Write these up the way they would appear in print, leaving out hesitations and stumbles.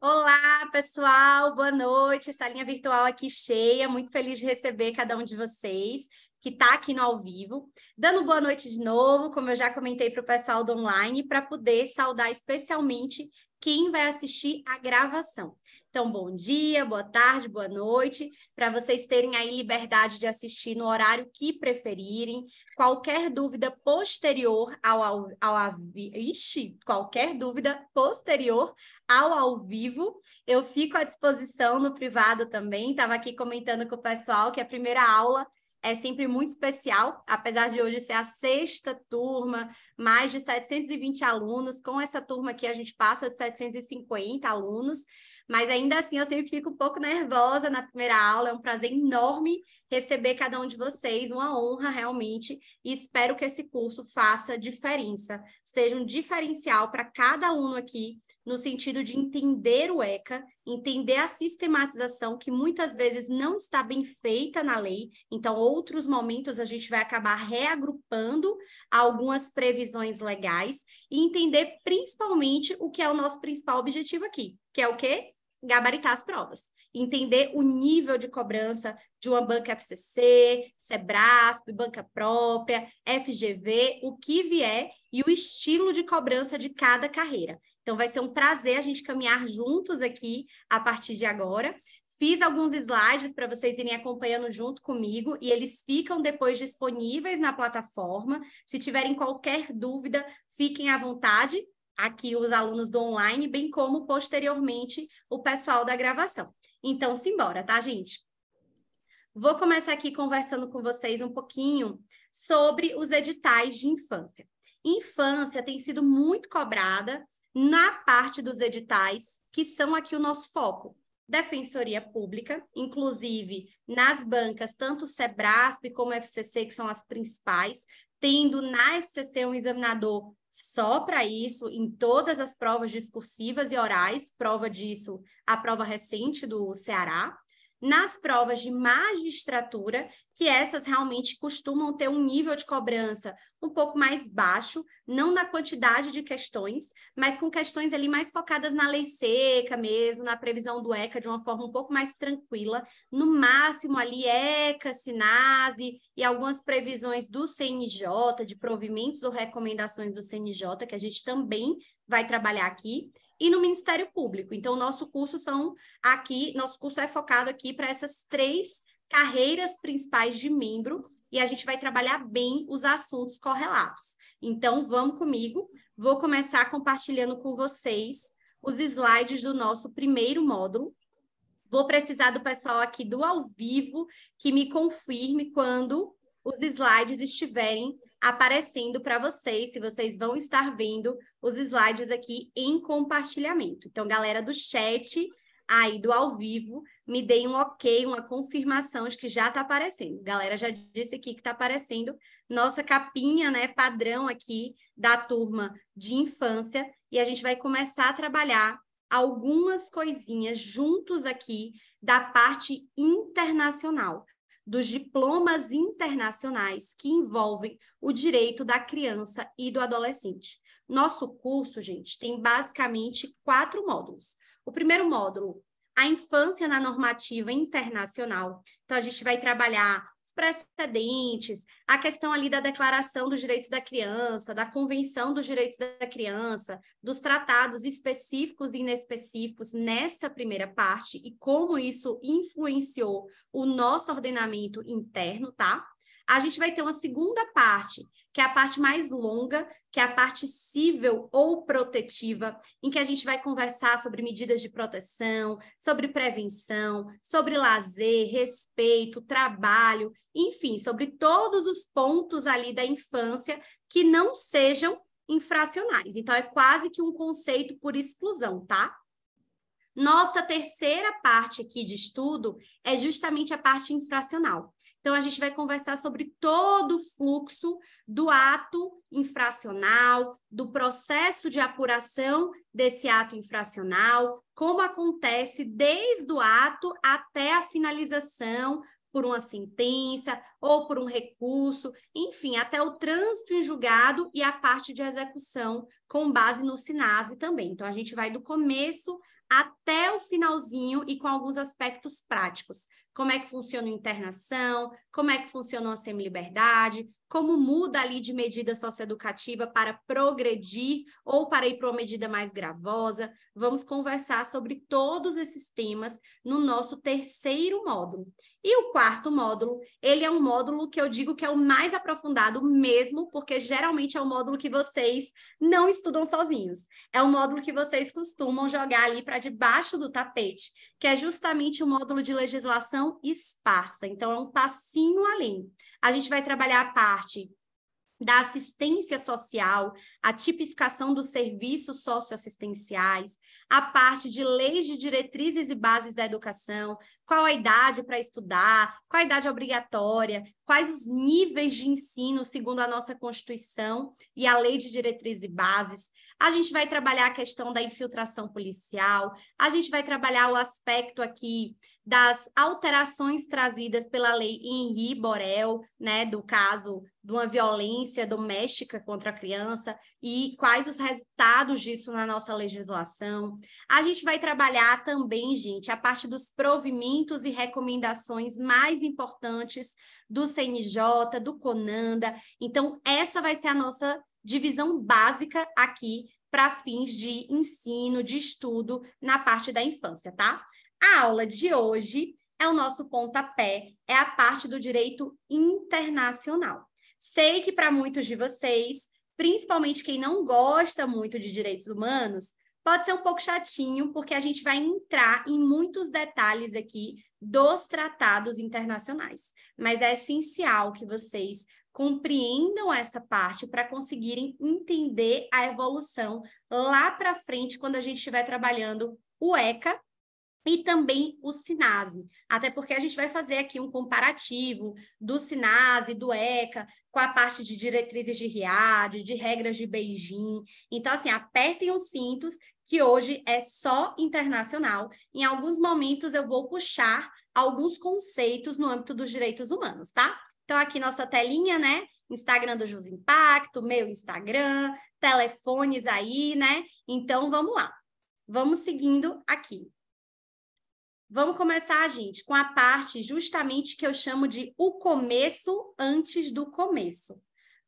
Olá, pessoal, boa noite. Essa linha virtual aqui cheia, muito feliz de receber cada um de vocês que está aqui no ao vivo. Dando boa noite de novo, como eu já comentei para o pessoal do online, para poder saudar especialmente quem vai assistir a gravação. Então, bom dia, boa tarde, boa noite, para vocês terem aí liberdade de assistir no horário que preferirem. Qualquer dúvida posterior qualquer dúvida posterior ao vivo, eu fico à disposição no privado também. Estava aqui comentando com o pessoal que a primeira aula é sempre muito especial, apesar de hoje ser a sexta turma, mais de 720 alunos. Com essa turma aqui, a gente passa de 750 alunos, mas ainda assim eu sempre fico um pouco nervosa na primeira aula. É um prazer enorme receber cada um de vocês, uma honra realmente, e espero que esse curso faça diferença, seja um diferencial para cada aluno aqui, no sentido de entender o ECA, entender a sistematização que muitas vezes não está bem feita na lei. Então, outros momentos a gente vai acabar reagrupando algumas previsões legais e entender principalmente o que é o nosso principal objetivo aqui, que é o quê? Gabaritar as provas. Entender o nível de cobrança de uma banca FCC, Sebrasp, banca própria, FGV, o que vier e o estilo de cobrança de cada carreira. Então, vai ser um prazer a gente caminhar juntos aqui a partir de agora. Fiz alguns slides para vocês irem acompanhando junto comigo e eles ficam depois disponíveis na plataforma. Se tiverem qualquer dúvida, fiquem à vontade, aqui os alunos do online, bem como posteriormente o pessoal da gravação. Então, simbora, tá, gente? Vou começar aqui conversando com vocês um pouquinho sobre os editais de infância. Infância tem sido muito cobrada na parte dos editais, que são aqui o nosso foco. Defensoria Pública, inclusive nas bancas, tanto o Sebrasp como o FCC, que são as principais, tendo na FCC um examinador só para isso, em todas as provas discursivas e orais, prova disso, a prova recente do Ceará. Nas provas de magistratura, que essas realmente costumam ter um nível de cobrança um pouco mais baixo, não na quantidade de questões, mas com questões ali mais focadas na lei seca mesmo, na previsão do ECA de uma forma um pouco mais tranquila, no máximo ali ECA, SINASE e algumas previsões do CNJ, de provimentos ou recomendações do CNJ, que a gente também vai trabalhar aqui, e no Ministério Público. Então, nosso curso é focado aqui para essas três carreiras principais de membro, e a gente vai trabalhar bem os assuntos correlatos. Então, vamos comigo, vou começar compartilhando com vocês os slides do nosso primeiro módulo. Vou precisar do pessoal aqui do ao vivo que me confirme quando os slides estiverem aparecendo para vocês, se vocês vão estar vendo os slides aqui em compartilhamento. Então, galera do chat aí do ao vivo, me deem um ok, uma confirmação de que já está aparecendo. Galera já disse aqui que está aparecendo nossa capinha, né, padrão aqui da turma de infância, e a gente vai começar a trabalhar algumas coisinhas juntos aqui da parte internacional, dos diplomas internacionais que envolvem o direito da criança e do adolescente. Nosso curso, gente, tem basicamente 4 módulos. O primeiro módulo, a infância na normativa internacional. Então, a gente vai trabalhar os precedentes, a questão ali da Declaração dos Direitos da Criança, da Convenção dos Direitos da Criança, dos tratados específicos e inespecíficos nesta primeira parte e como isso influenciou o nosso ordenamento interno, tá? A gente vai ter uma segunda parte, que é a parte mais longa, que é a parte cível ou protetiva, em que a gente vai conversar sobre medidas de proteção, sobre prevenção, sobre lazer, respeito, trabalho, enfim, sobre todos os pontos ali da infância que não sejam infracionais. Então, é quase que um conceito por exclusão, tá? Nossa terceira parte aqui de estudo é justamente a parte infracional. Então, a gente vai conversar sobre todo o fluxo do ato infracional, do processo de apuração desse ato infracional, como acontece desde o ato até a finalização, por uma sentença ou por um recurso, enfim, até o trânsito em julgado e a parte de execução com base no SINASE também. Então, a gente vai do começo até o finalzinho e com alguns aspectos práticos. Como é que funciona a internação, como é que funciona a semi-liberdade, como muda ali de medida socioeducativa para progredir ou para ir para uma medida mais gravosa. Vamos conversar sobre todos esses temas no nosso terceiro módulo. E o quarto módulo, ele é um módulo que eu digo que é o mais aprofundado mesmo, porque geralmente é o módulo que vocês não estudam sozinhos. É um módulo que vocês costumam jogar ali para debaixo do tapete, que é justamente o módulo de legislação esparsa. Então, é um passinho além. A gente vai trabalhar a parte da assistência social, a tipificação dos serviços socioassistenciais, a parte de leis de diretrizes e bases da educação, qual a idade para estudar, qual a idade obrigatória, quais os níveis de ensino segundo a nossa Constituição e a Lei de Diretrizes e Bases. A gente vai trabalhar a questão da infiltração policial, a gente vai trabalhar o aspecto aqui das alterações trazidas pela lei Henri Borel, né, do caso de uma violência doméstica contra a criança e quais os resultados disso na nossa legislação. A gente vai trabalhar também, gente, a parte dos provimentos e recomendações mais importantes do CNJ, do CONANDA. Então, essa vai ser a nossa divisão básica aqui para fins de ensino, de estudo na parte da infância, tá? A aula de hoje é o nosso pontapé, é a parte do direito internacional. Sei que para muitos de vocês, principalmente quem não gosta muito de direitos humanos, pode ser um pouco chatinho, porque a gente vai entrar em muitos detalhes aqui dos tratados internacionais. Mas é essencial que vocês compreendam essa parte para conseguirem entender a evolução lá para frente, quando a gente estiver trabalhando o ECA, e também o SINASE, até porque a gente vai fazer aqui um comparativo do SINASE, do ECA, com a parte de diretrizes de RIAD, de regras de Beijing. Então, assim, apertem os cintos, que hoje é só internacional. Em alguns momentos eu vou puxar alguns conceitos no âmbito dos direitos humanos, tá? Então, aqui nossa telinha, né? Instagram do Jus Impacto, meu Instagram, telefones aí, né? Então, vamos lá. Vamos seguindo aqui. Vamos começar, gente, com a parte justamente que eu chamo de o começo antes do começo.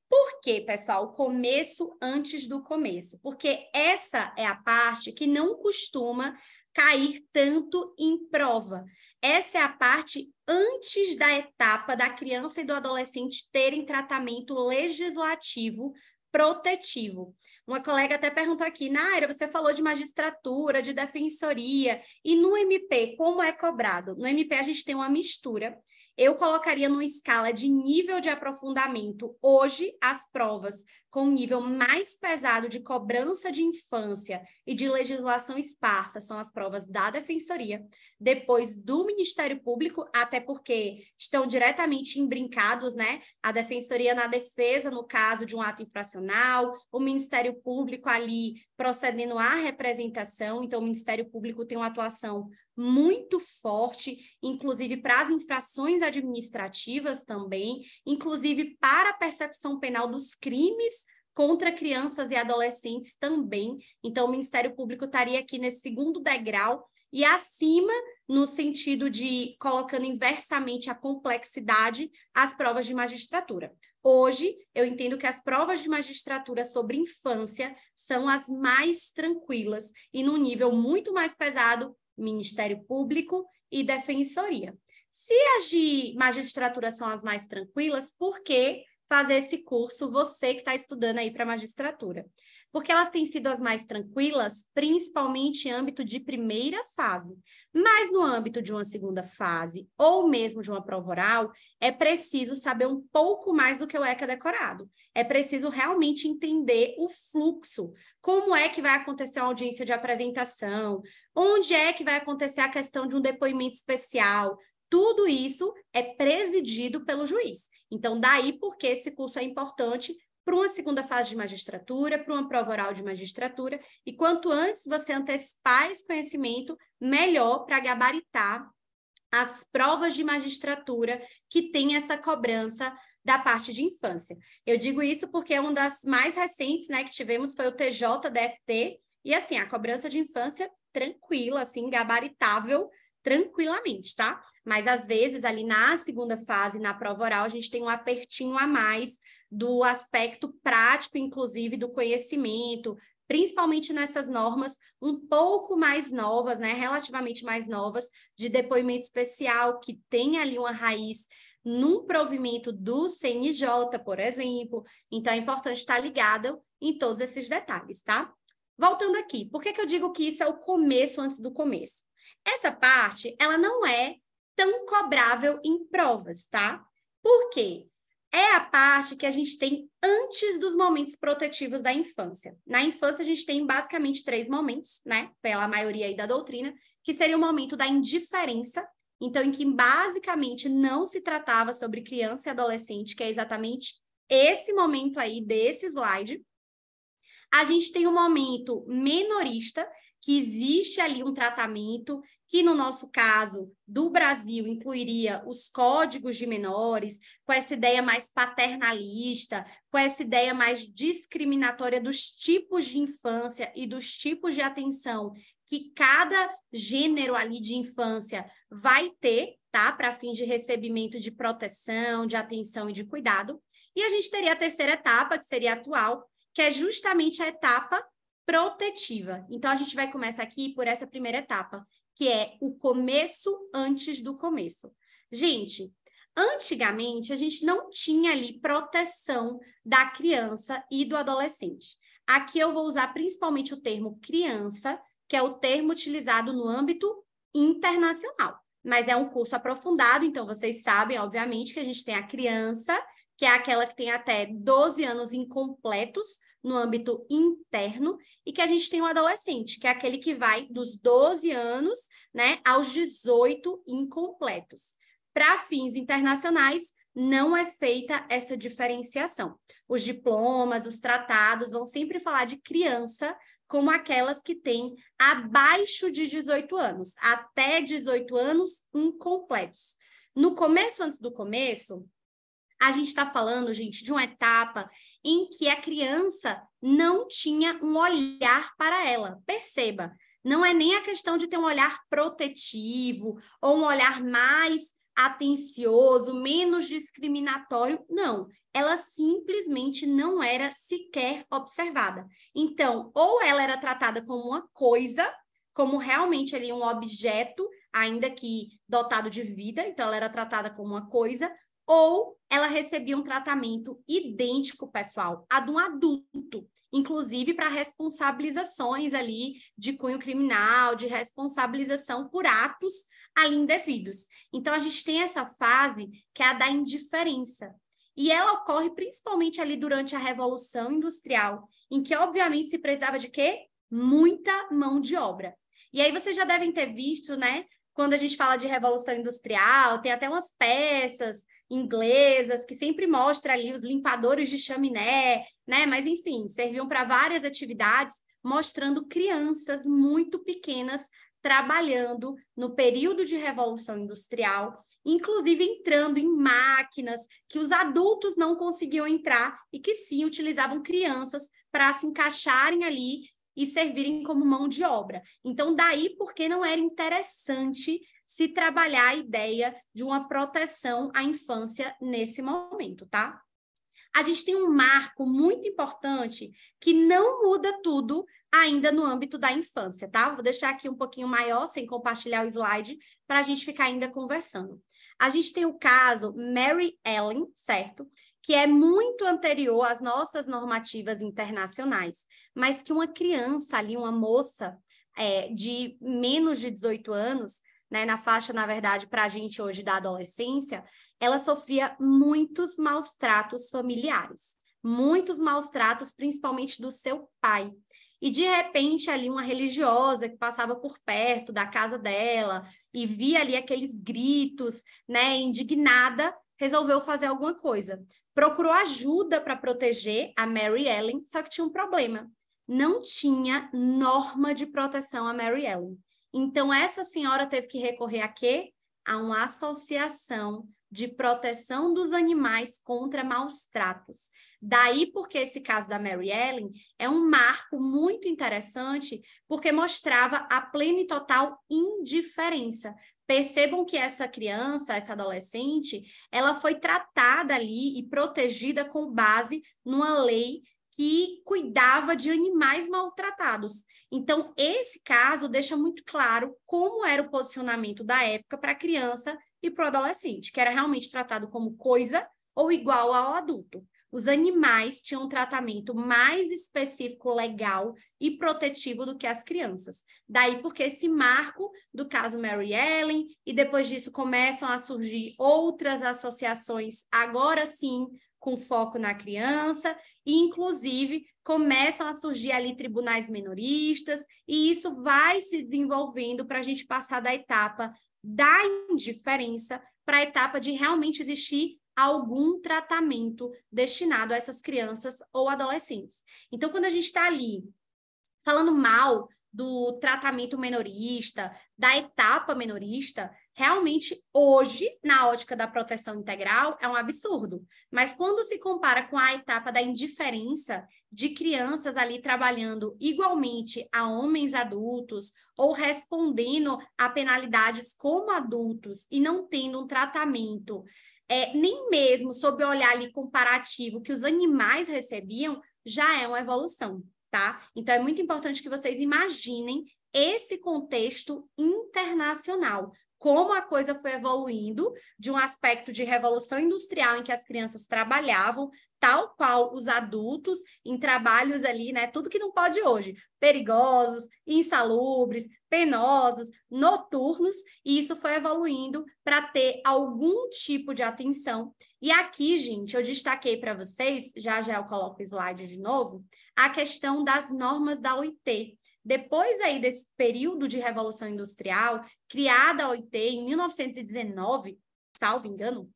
Por quê, pessoal? O começo antes do começo. Porque essa é a parte que não costuma cair tanto em prova. Essa é a parte antes da etapa da criança e do adolescente terem tratamento legislativo protetivo. Uma colega até perguntou aqui, Naira, você falou de magistratura, de defensoria, e no MP, como é cobrado? No MP a gente tem uma mistura. Eu colocaria numa escala de nível de aprofundamento, hoje, as provas com nível mais pesado de cobrança de infância e de legislação esparsa são as provas da Defensoria, depois do Ministério Público, até porque estão diretamente imbrincados, né? A Defensoria na defesa, no caso de um ato infracional, o Ministério Público ali procedendo à representação, então o Ministério Público tem uma atuação muito forte, inclusive para as infrações administrativas também, inclusive para a persecução penal dos crimes contra crianças e adolescentes também. Então, o Ministério Público estaria aqui nesse segundo degrau e acima, no sentido de colocando inversamente a complexidade, as provas de magistratura. Hoje, eu entendo que as provas de magistratura sobre infância são as mais tranquilas e num nível muito mais pesado, Ministério Público e Defensoria. Se as de magistratura são as mais tranquilas, por que fazer esse curso, você que está estudando aí para magistratura? Porque elas têm sido as mais tranquilas, principalmente em âmbito de primeira fase. Mas no âmbito de uma segunda fase, ou mesmo de uma prova oral, é preciso saber um pouco mais do que o ECA decorado. É preciso realmente entender o fluxo. Como é que vai acontecer uma audiência de apresentação? Onde é que vai acontecer a questão de um depoimento especial? Tudo isso é presidido pelo juiz. Então, daí porque esse curso é importante para uma segunda fase de magistratura, para uma prova oral de magistratura, e quanto antes você antecipar esse conhecimento, melhor para gabaritar as provas de magistratura que tem essa cobrança da parte de infância. Eu digo isso porque uma das mais recentes, né, que tivemos foi o TJDFT, e assim, a cobrança de infância tranquila, assim, gabaritável, tranquilamente, tá? Mas às vezes ali na segunda fase, na prova oral, a gente tem um apertinho a mais do aspecto prático, inclusive do conhecimento, principalmente nessas normas um pouco mais novas, né, relativamente mais novas, de depoimento especial, que tem ali uma raiz num provimento do CNJ, por exemplo. Então, é importante estar ligado em todos esses detalhes, tá? Voltando aqui, por que eu digo que isso é o começo antes do começo? Essa parte, ela não é tão cobrável em provas, tá? Por quê? É a parte que a gente tem antes dos momentos protetivos da infância. Na infância, a gente tem basicamente 3 momentos, né? Pela maioria aí da doutrina, que seria o momento da indiferença, então, em que basicamente não se tratava sobre criança e adolescente, que é exatamente esse momento aí desse slide. A gente tem um momento menorista, que existe ali um tratamento que, no nosso caso, do Brasil, incluiria os códigos de menores, com essa ideia mais paternalista, com essa ideia mais discriminatória dos tipos de infância e dos tipos de atenção que cada gênero ali de infância vai ter, tá? Para fins de recebimento de proteção, de atenção e de cuidado. E a gente teria a terceira etapa, que seria a atual, que é justamente a etapa protetiva. Então, a gente vai começar aqui por essa primeira etapa, que é o começo antes do começo. Gente, antigamente, a gente não tinha ali proteção da criança e do adolescente. Aqui eu vou usar principalmente o termo criança, que é o termo utilizado no âmbito internacional. Mas é um curso aprofundado, então vocês sabem, obviamente, que a gente tem a criança, que é aquela que tem até 12 anos incompletos no âmbito interno, e que a gente tem o adolescente, que é aquele que vai dos 12 anos, né, aos 18 incompletos. Para fins internacionais, não é feita essa diferenciação. Os diplomas, os tratados vão sempre falar de criança como aquelas que têm abaixo de 18 anos, até 18 anos incompletos. No começo, antes do começo, a gente está falando, gente, de uma etapa em que a criança não tinha um olhar para ela. Perceba, não é nem a questão de ter um olhar protetivo ou um olhar mais atencioso, menos discriminatório. Não, ela simplesmente não era sequer observada. Então, ou ela era tratada como uma coisa, como realmente ali um objeto, ainda que dotado de vida, então ela era tratada como uma coisa, ou ela recebia um tratamento idêntico, pessoal, a de um adulto, inclusive para responsabilizações ali de cunho criminal, de responsabilização por atos ali indevidos. Então, a gente tem essa fase que é a da indiferença. E ela ocorre principalmente ali durante a Revolução Industrial, em que, obviamente, se precisava de quê? Muita mão de obra. E aí vocês já devem ter visto, né? Quando a gente fala de Revolução Industrial, tem até umas peças inglesas que sempre mostra ali os limpadores de chaminé, né? Mas, enfim, serviam para várias atividades, mostrando crianças muito pequenas trabalhando no período de Revolução Industrial, inclusive entrando em máquinas que os adultos não conseguiam entrar e que sim utilizavam crianças para se encaixarem ali e servirem como mão de obra. Então, daí porque não era interessante se trabalhar a ideia de uma proteção à infância nesse momento, tá? A gente tem um marco muito importante que não muda tudo ainda no âmbito da infância, tá? Vou deixar aqui um pouquinho maior, sem compartilhar o slide, para a gente ficar ainda conversando. A gente tem o caso Mary Ellen, certo? Que é muito anterior às nossas normativas internacionais, mas que uma criança ali, uma moça de menos de 18 anos, né, na faixa, na verdade, para a gente hoje da adolescência, ela sofria muitos maus tratos familiares, muitos maus tratos, principalmente do seu pai. E, de repente, ali uma religiosa que passava por perto da casa dela e via ali aqueles gritos, né, indignada, resolveu fazer alguma coisa. Procurou ajuda para proteger a Mary Ellen, só que tinha um problema. Não tinha norma de proteção a Mary Ellen. Então, essa senhora teve que recorrer a quê? a uma associação de proteção dos animais contra maus tratos. Daí porque esse caso da Mary Ellen é um marco muito interessante, porque mostrava a plena e total indiferença. Percebam que essa criança, essa adolescente, ela foi tratada ali e protegida com base numa lei que cuidava de animais maltratados. Então, esse caso deixa muito claro como era o posicionamento da época para a criança e para o adolescente, que era realmente tratado como coisa ou igual ao adulto. Os animais tinham um tratamento mais específico, legal e protetivo do que as crianças. Daí porque esse marco do caso Mary Ellen, e depois disso começam a surgir outras associações, agora sim, com foco na criança, e inclusive começam a surgir ali tribunais menoristas, e isso vai se desenvolvendo para a gente passar da etapa da indiferença para a etapa de realmente existir algum tratamento destinado a essas crianças ou adolescentes. Então, quando a gente está ali falando mal do tratamento menorista, da etapa menorista, realmente hoje, na ótica da proteção integral, é um absurdo. Mas quando se compara com a etapa da indiferença de crianças ali trabalhando igualmente a homens adultos ou respondendo a penalidades como adultos e não tendo um tratamento nem mesmo sob o olhar ali comparativo que os animais recebiam, já é uma evolução, tá? Então, é muito importante que vocês imaginem esse contexto internacional, como a coisa foi evoluindo de um aspecto de revolução industrial em que as crianças trabalhavam, tal qual os adultos, em trabalhos ali, né? Tudo que não pode hoje, perigosos, insalubres, penosos, noturnos, e isso foi evoluindo para ter algum tipo de atenção. E aqui, gente, eu destaquei para vocês, já eu coloco o slide de novo, a questão das normas da OIT. Depois aí desse período de Revolução Industrial, criada a OIT em 1919, salvo engano,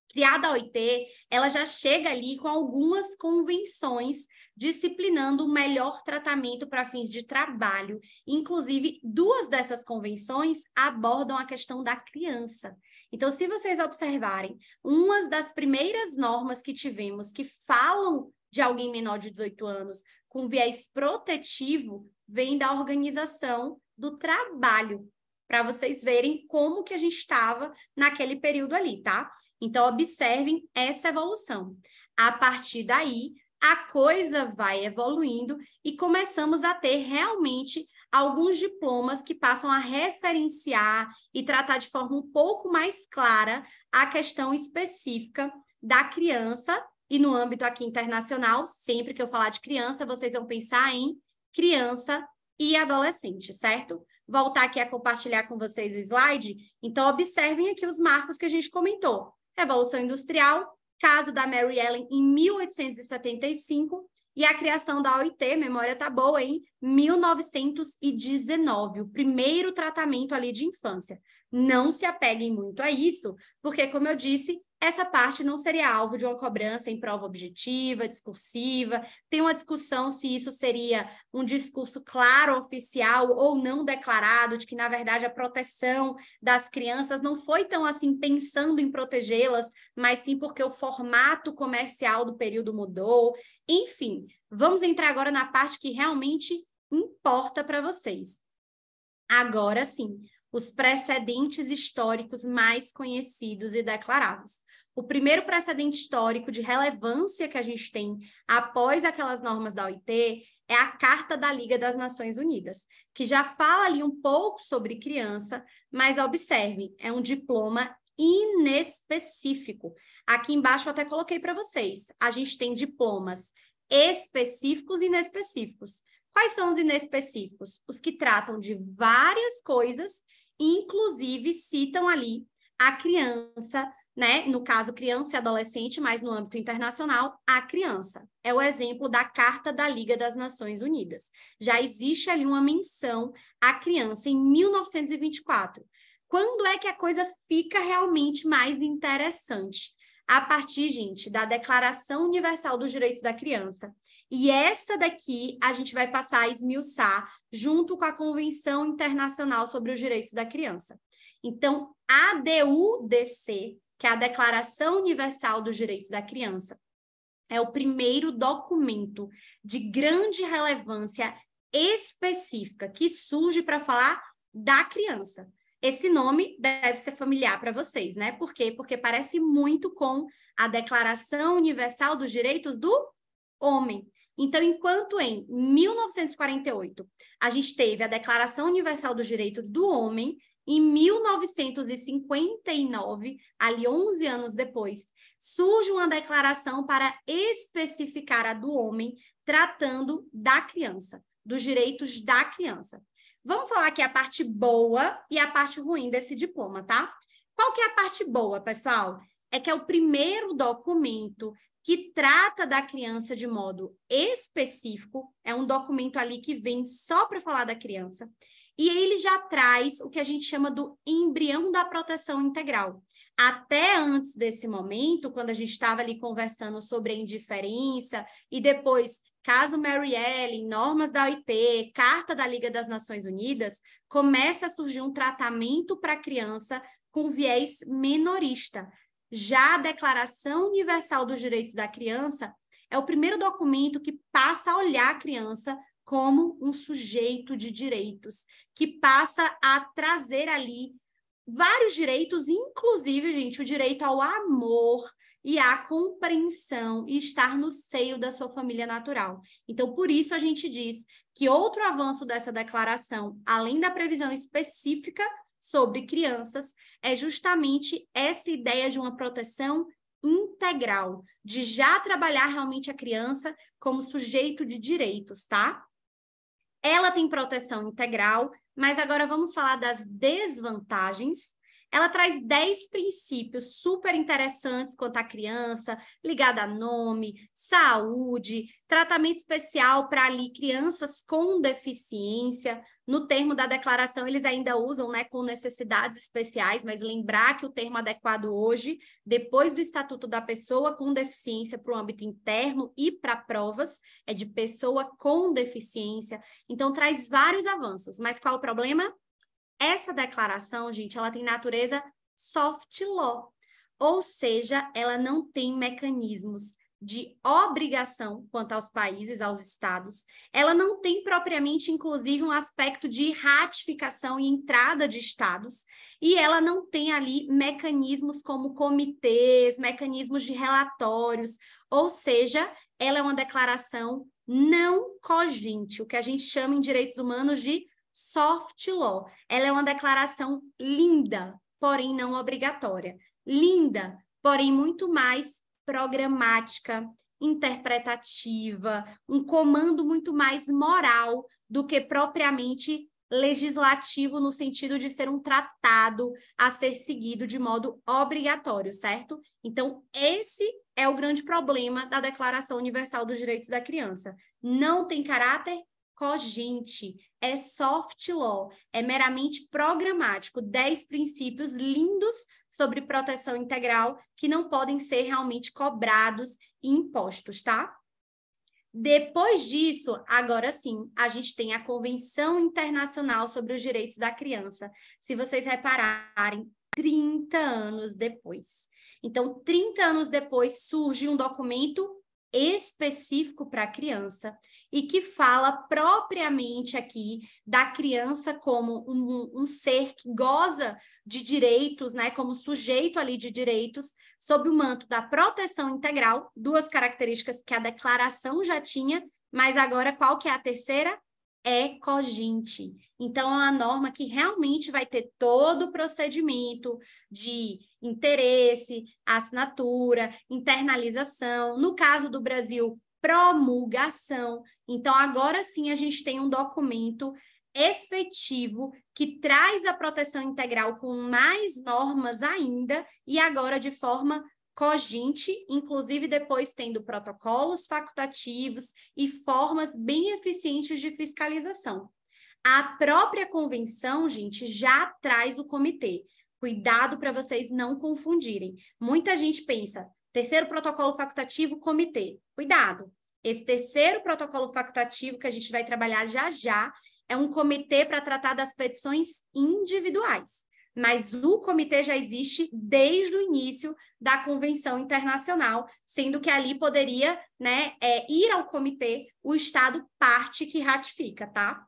criada a OIT, ela já chega ali com algumas convenções disciplinando o melhor tratamento para fins de trabalho. Inclusive, 2 dessas convenções abordam a questão da criança. Então, se vocês observarem, uma das primeiras normas que tivemos que falam de alguém menor de 18 anos com viés protetivo vem da Organização do Trabalho, para vocês verem como que a gente estava naquele período ali, tá? Então, observem essa evolução. A partir daí, a coisa vai evoluindo e começamos a ter realmente alguns diplomas que passam a referenciar e tratar de forma um pouco mais clara a questão específica da criança. E no âmbito aqui internacional, sempre que eu falar de criança, vocês vão pensar em criança e adolescente, certo? Voltar aqui a compartilhar com vocês o slide. Então, observem aqui os marcos que a gente comentou. Revolução Industrial, caso da Mary Ellen em 1875 e a criação da OIT, memória tá boa, em 1919, o primeiro tratamento ali de infância. Não se apeguem muito a isso, porque, como eu disse, essa parte não seria alvo de uma cobrança em prova objetiva, discursiva. Tem uma discussão se isso seria um discurso claro, oficial ou não declarado, de que, na verdade, a proteção das crianças não foi tão assim pensando em protegê-las, mas sim porque o formato comercial do período mudou. Enfim, vamos entrar agora na parte que realmente importa para vocês. Agora sim, os precedentes históricos mais conhecidos e declarados. O primeiro precedente histórico de relevância que a gente tem após aquelas normas da OIT é a Carta da Liga das Nações Unidas, que já fala ali um pouco sobre criança, mas observe, é um diploma inespecífico. Aqui embaixo eu até coloquei para vocês, a gente tem diplomas específicos e inespecíficos. Quais são os inespecíficos? Os que tratam de várias coisas, inclusive citam ali a criança, né? No caso, criança e adolescente, mas no âmbito internacional, a criança. É o exemplo da Carta da Liga das Nações Unidas. Já existe ali uma menção à criança em 1924. Quando é que a coisa fica realmente mais interessante? a partir, gente, da Declaração Universal dos Direitos da Criança. E essa daqui a gente vai passar a esmiuçar junto com a Convenção Internacional sobre os Direitos da Criança. Então, a DUDC, que é a Declaração Universal dos Direitos da Criança, é o primeiro documento de grande relevância específica que surge para falar da criança. Esse nome deve ser familiar para vocês, né? Por quê? Porque parece muito com a Declaração Universal dos Direitos do Homem. Então, enquanto em 1948 a gente teve a Declaração Universal dos Direitos do Homem, em 1959, ali 11 anos depois, surge uma declaração para especificar a do homem, tratando da criança, dos direitos da criança. Vamos falar aqui a parte boa e a parte ruim desse diploma, tá? Qual que é a parte boa, pessoal? É que é o primeiro documento que trata da criança de modo específico, é um documento ali que vem só para falar da criança, e ele já traz o que a gente chama do embrião da proteção integral. Até antes desse momento, quando a gente estava ali conversando sobre a indiferença, e depois, caso Mary Ellen, normas da OIT, Carta da Liga das Nações Unidas, começa a surgir um tratamento para a criança com viés menorista. Já a Declaração Universal dos Direitos da Criança é o primeiro documento que passa a olhar a criança como um sujeito de direitos, que passa a trazer ali vários direitos, inclusive, gente, o direito ao amor e à compreensão e estar no seio da sua família natural. Então, por isso a gente diz que outro avanço dessa declaração, além da previsão específica sobre crianças, é justamente essa ideia de uma proteção integral, de já trabalhar realmente a criança como sujeito de direitos, tá? Ela tem proteção integral, mas agora vamos falar das desvantagens. Ela traz 10 princípios super interessantes quanto à criança, ligada a nome, saúde, tratamento especial para ali crianças com deficiência. No termo da declaração, eles ainda usam, né, com necessidades especiais, mas lembrar que o termo adequado hoje, depois do Estatuto da Pessoa com Deficiência para o âmbito interno e para provas, é de pessoa com deficiência. Então, traz vários avanços. Mas qual o problema? Essa declaração, gente, ela tem natureza soft law, ou seja, ela não tem mecanismos de obrigação quanto aos países, aos estados. Ela não tem propriamente, inclusive, um aspecto de ratificação e entrada de estados, e ela não tem ali mecanismos como comitês, mecanismos de relatórios, ou seja, ela é uma declaração não cogente, o que a gente chama em direitos humanos de soft law. Ela é uma declaração linda, porém não obrigatória. Linda, porém muito mais programática, interpretativa, um comando muito mais moral do que propriamente legislativo, no sentido de ser um tratado a ser seguido de modo obrigatório, certo? Então, esse é o grande problema da Declaração Universal dos Direitos da Criança. Não tem caráter cogente, é soft law, é meramente programático, 10 princípios lindos sobre proteção integral que não podem ser realmente cobrados e impostos, tá? Depois disso, agora sim, a gente tem a Convenção Internacional sobre os Direitos da Criança. Se vocês repararem, 30 anos depois. Então, 30 anos depois, surge um documento específico para a criança e que fala propriamente aqui da criança como um ser que goza de direitos, né, como sujeito ali de direitos, sob o manto da proteção integral, duas características que a declaração já tinha, mas agora qual que é a terceira? É cogente. Então, é uma norma que realmente vai ter todo o procedimento de interesse, assinatura, internalização. No caso do Brasil, promulgação. Então, agora sim, a gente tem um documento efetivo que traz a proteção integral com mais normas ainda e agora de forma cogente, inclusive depois tendo protocolos facultativos e formas bem eficientes de fiscalização. A própria convenção, gente, já traz o comitê. Cuidado para vocês não confundirem. Muita gente pensa, Terceiro protocolo facultativo, comitê. Cuidado, esse terceiro protocolo facultativo que a gente vai trabalhar já já é um comitê para tratar das petições individuais. Mas o comitê já existe desde o início da Convenção Internacional, sendo que ali poderia, né, ir ao comitê o Estado parte que ratifica, tá?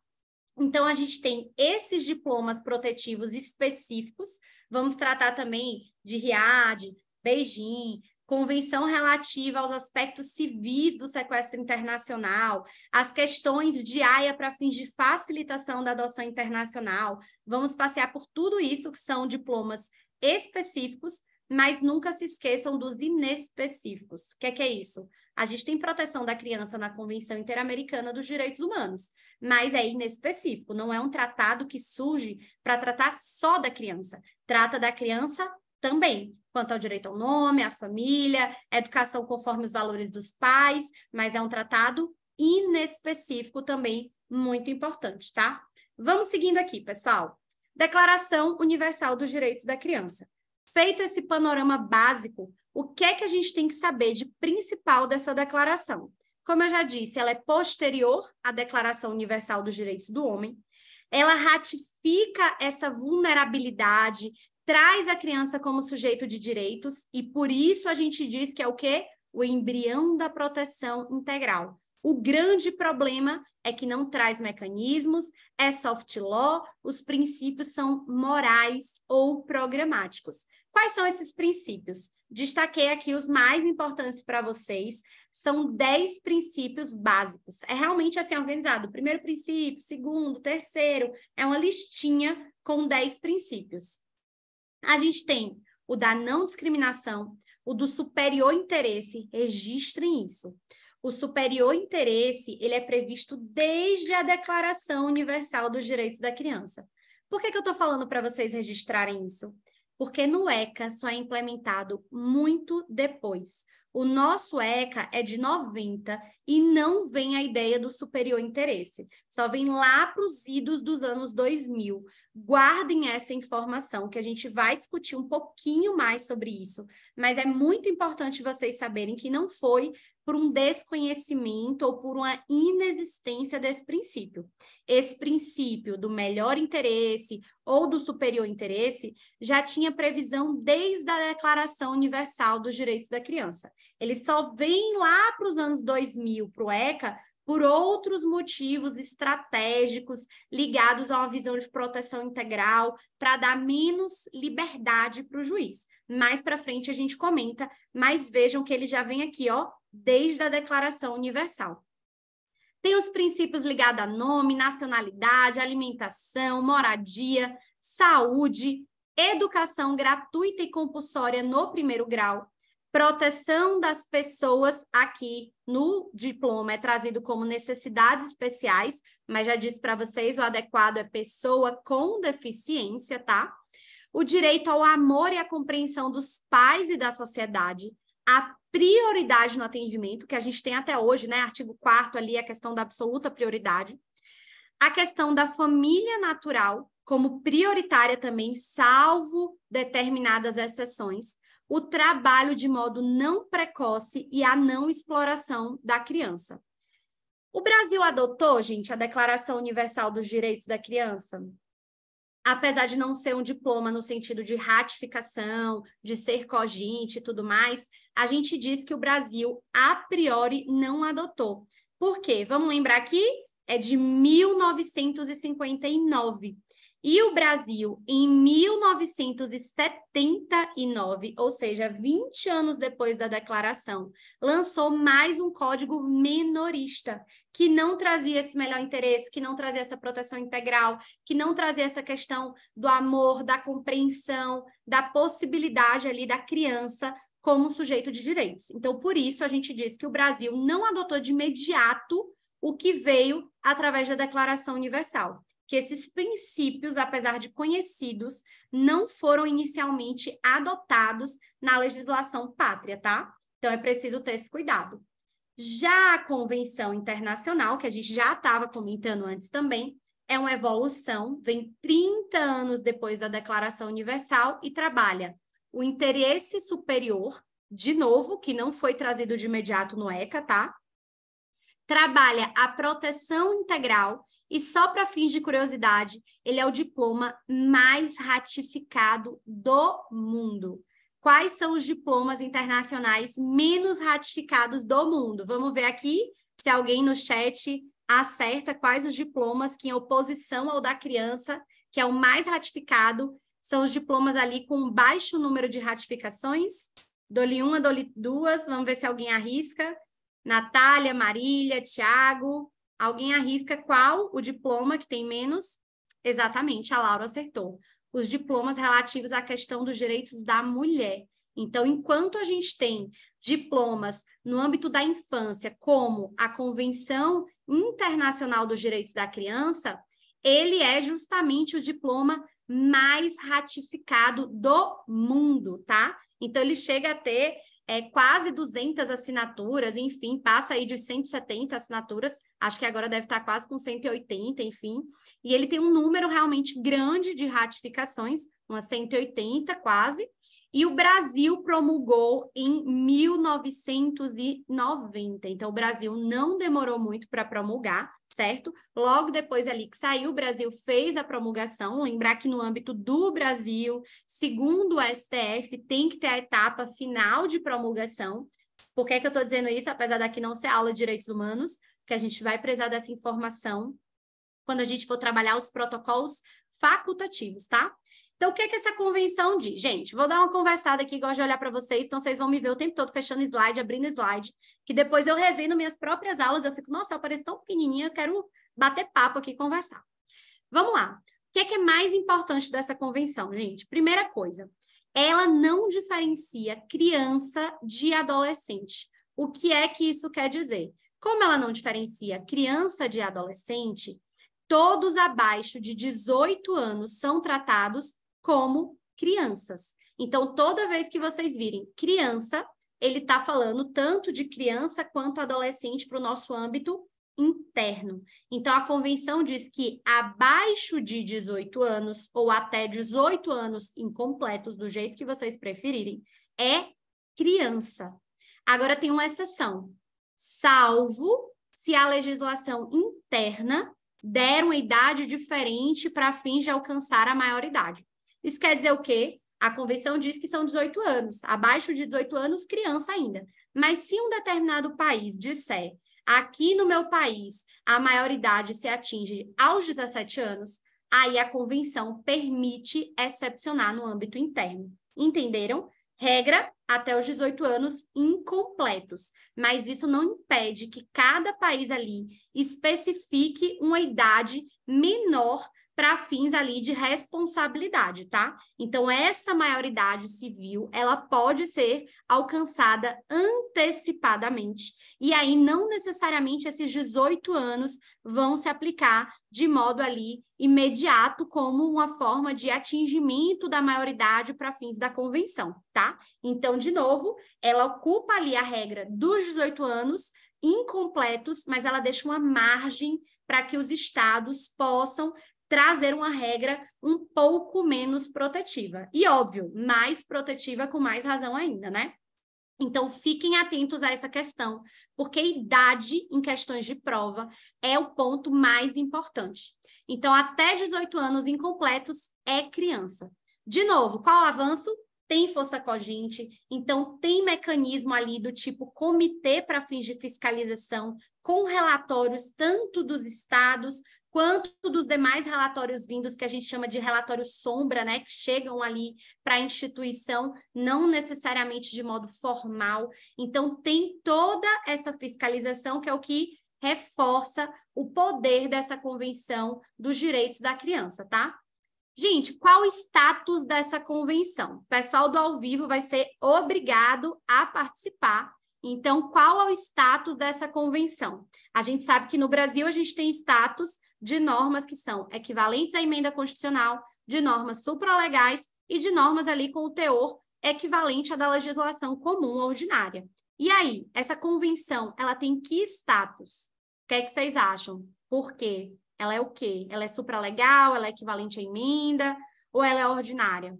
Então, a gente tem esses diplomas protetivos específicos, vamos tratar também de RIAD, Beijing, convenção relativa aos aspectos civis do sequestro internacional, as questões de AIA para fins de facilitação da adoção internacional. Vamos passear por tudo isso, que são diplomas específicos, mas nunca se esqueçam dos inespecíficos. O que é isso? A gente tem proteção da criança na Convenção Interamericana dos Direitos Humanos, mas é inespecífico, não é um tratado que surge para tratar só da criança, trata da criança também, quanto ao direito ao nome, à família, educação conforme os valores dos pais, mas é um tratado inespecífico também, muito importante, tá? Vamos seguindo aqui, pessoal. Declaração Universal dos Direitos da Criança. Feito esse panorama básico, o que é que a gente tem que saber de principal dessa declaração? Como eu já disse, ela é posterior à Declaração Universal dos Direitos do Homem, ela ratifica essa vulnerabilidade, traz a criança como sujeito de direitos, e por isso a gente diz que é o quê? O embrião da proteção integral. O grande problema é que não traz mecanismos, é soft law, os princípios são morais ou programáticos. Quais são esses princípios? Destaquei aqui os mais importantes para vocês. São 10 princípios básicos. É realmente assim organizado. Primeiro princípio, segundo, terceiro. É uma listinha com 10 princípios. A gente tem o da não discriminação, o do superior interesse, registrem isso. O superior interesse, ele é previsto desde a Declaração Universal dos Direitos da Criança. Por que eu estou falando para vocês registrarem isso? Porque no ECA só é implementado muito depois. O nosso ECA é de 90 e não vem a ideia do superior interesse. Só vem lá para os idos dos anos 2000. Guardem essa informação, que a gente vai discutir um pouquinho mais sobre isso. Mas é muito importante vocês saberem que não foi por um desconhecimento ou por uma inexistência desse princípio. Esse princípio do melhor interesse ou do superior interesse já tinha previsão desde a Declaração Universal dos Direitos da Criança. Ele só vem lá para os anos 2000, para o ECA, por outros motivos estratégicos ligados a uma visão de proteção integral, para dar menos liberdade para o juiz. Mais para frente a gente comenta, mas vejam que ele já vem aqui, ó, desde a Declaração Universal. Tem os princípios ligados a nome, nacionalidade, alimentação, moradia, saúde, educação gratuita e compulsória no primeiro grau, proteção das pessoas, aqui no diploma é trazido como necessidades especiais, mas já disse para vocês, o adequado é pessoa com deficiência, tá? O direito ao amor e à compreensão dos pais e da sociedade, a prioridade no atendimento, que a gente tem até hoje, né? Artigo 4º ali, a questão da absoluta prioridade. A questão da família natural, como prioritária também, salvo determinadas exceções. O trabalho de modo não precoce e a não exploração da criança. O Brasil adotou, gente, a Declaração Universal dos Direitos da Criança? Apesar de não ser um diploma no sentido de ratificação, de ser cogente e tudo mais, a gente diz que o Brasil, a priori, não adotou. Por quê? Vamos lembrar aqui? É de 1959. E o Brasil, em 1979, ou seja, 20 anos depois da declaração, lançou mais um código menorista, que não trazia esse melhor interesse, que não trazia essa proteção integral, que não trazia essa questão do amor, da compreensão, da possibilidade ali da criança como sujeito de direitos. Então, por isso, a gente diz que o Brasil não adotou de imediato o que veio através da Declaração Universal, que esses princípios, apesar de conhecidos, não foram inicialmente adotados na legislação pátria, tá? Então, é preciso ter esse cuidado. Já a Convenção Internacional, que a gente já estava comentando antes também, é uma evolução, vem 30 anos depois da Declaração Universal e trabalha o interesse superior, de novo, que não foi trazido de imediato no ECA, tá? Trabalha a proteção integral e só para fins de curiosidade, ele é o diploma mais ratificado do mundo. Quais são os diplomas internacionais menos ratificados do mundo? Vamos ver aqui se alguém no chat acerta quais os diplomas que, em oposição ao da criança, que é o mais ratificado, são os diplomas ali com baixo número de ratificações. Dou-lhe uma, dou-lhe duas, vamos ver se alguém arrisca. Natália, Marília, Tiago, alguém arrisca qual o diploma que tem menos? Exatamente, a Laura acertou. Os diplomas relativos à questão dos direitos da mulher. Então, enquanto a gente tem diplomas no âmbito da infância, como a Convenção Internacional dos Direitos da Criança, ele é justamente o diploma mais ratificado do mundo, tá? Então, ele chega a ter quase 200 assinaturas, enfim, passa aí de 170 assinaturas, acho que agora deve estar quase com 180, enfim, e ele tem um número realmente grande de ratificações, umas 180 quase, e o Brasil promulgou em 1990, então o Brasil não demorou muito para promulgar, certo? Logo depois ali que saiu, o Brasil fez a promulgação, lembrar que no âmbito do Brasil, segundo o STF, tem que ter a etapa final de promulgação. Por que que eu estou dizendo isso? Apesar daqui não ser aula de direitos humanos, que a gente vai precisar dessa informação quando a gente for trabalhar os protocolos facultativos, tá? Então, o que é que essa convenção diz? Gente, vou dar uma conversada aqui, gosto de olhar para vocês, então vocês vão me ver o tempo todo fechando slide, abrindo slide, que depois eu revendo minhas próprias aulas, eu fico, nossa, eu pareço tão pequenininha, eu quero bater papo aqui e conversar. Vamos lá. O que é mais importante dessa convenção, gente? Primeira coisa, ela não diferencia criança de adolescente. O que é que isso quer dizer? Como ela não diferencia criança de adolescente, todos abaixo de 18 anos são tratados como crianças. Então, toda vez que vocês virem criança, ele está falando tanto de criança quanto adolescente para o nosso âmbito interno. Então, a convenção diz que abaixo de 18 anos ou até 18 anos incompletos, do jeito que vocês preferirem, é criança. Agora, tem uma exceção. Salvo se a legislação interna der uma idade diferente para fins de alcançar a maioridade. Isso quer dizer o quê? A convenção diz que são 18 anos. Abaixo de 18 anos, criança ainda. Mas se um determinado país disser, aqui no meu país, a maioridade se atinge aos 17 anos, aí a convenção permite excepcionar no âmbito interno. Entenderam? Regra até os 18 anos incompletos. Mas isso não impede que cada país ali especifique uma idade menor para fins ali de responsabilidade, tá? Então, essa maioridade civil, ela pode ser alcançada antecipadamente. E aí, não necessariamente esses 18 anos vão se aplicar de modo ali imediato como uma forma de atingimento da maioridade para fins da convenção, tá? Então, de novo, ela ocupa ali a regra dos 18 anos incompletos, mas ela deixa uma margem para que os estados possam trazer uma regra um pouco menos protetiva. E, óbvio, mais protetiva com mais razão ainda, né? Então, fiquem atentos a essa questão, porque idade em questões de prova é o ponto mais importante. Então, até 18 anos incompletos é criança. De novo, qual o avanço? Tem força cogente, então tem mecanismo ali do tipo comitê para fins de fiscalização, com relatórios tanto dos estados quanto dos demais relatórios vindos, que a gente chama de relatório sombra, né, que chegam ali para a instituição, não necessariamente de modo formal. Então, tem toda essa fiscalização, que é o que reforça o poder dessa Convenção dos Direitos da Criança, tá? Gente, qual o status dessa convenção? O pessoal do ao vivo vai ser obrigado a participar. Então, qual é o status dessa convenção? A gente sabe que no Brasil a gente tem status de normas que são equivalentes à emenda constitucional, de normas supralegais e de normas ali com o teor equivalente à da legislação comum ordinária. E aí, essa convenção, ela tem que status? O que é que vocês acham? Por quê? Ela é o quê? Ela é supralegal? Ela é equivalente à emenda? Ou ela é ordinária?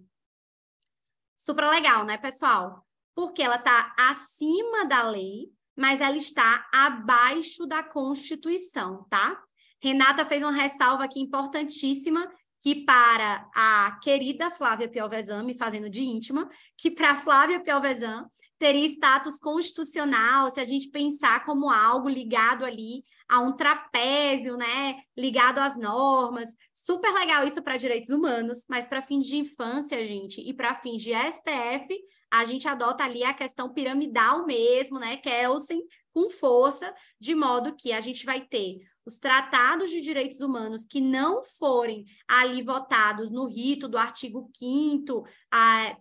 Supralegal, né, pessoal? porque ela está acima da lei, mas ela está abaixo da Constituição, tá? Renata fez uma ressalva aqui importantíssima, que para a querida Flávia Piovesan, me fazendo de íntima, que para Flávia Piovesan teria status constitucional, se a gente pensar como algo ligado ali a um trapézio, né, ligado às normas. Super legal isso para direitos humanos, mas para fins de infância, gente, e para fins de STF, a gente adota ali a questão piramidal mesmo, né, Kelsen, com força, de modo que a gente vai ter os tratados de direitos humanos que não forem ali votados no rito do artigo 5º,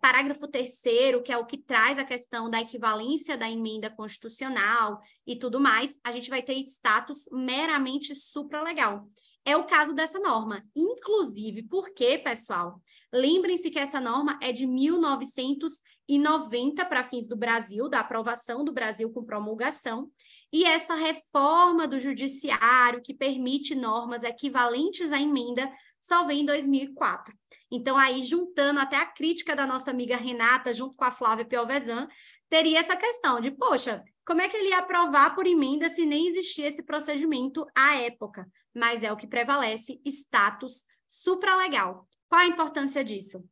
parágrafo 3º, que é o que traz a questão da equivalência da emenda constitucional e tudo mais, a gente vai ter status meramente supralegal. É o caso dessa norma. Inclusive, porque, pessoal, lembrem-se que essa norma é de 1990 para fins do Brasil, da aprovação do Brasil com promulgação, e essa reforma do judiciário que permite normas equivalentes à emenda só vem em 2004. Então, aí, juntando até a crítica da nossa amiga Renata, junto com a Flávia Piovesan, teria essa questão de, poxa, como é que ele ia aprovar por emenda se nem existia esse procedimento à época? Mas é o que prevalece, status supralegal. Qual a importância disso?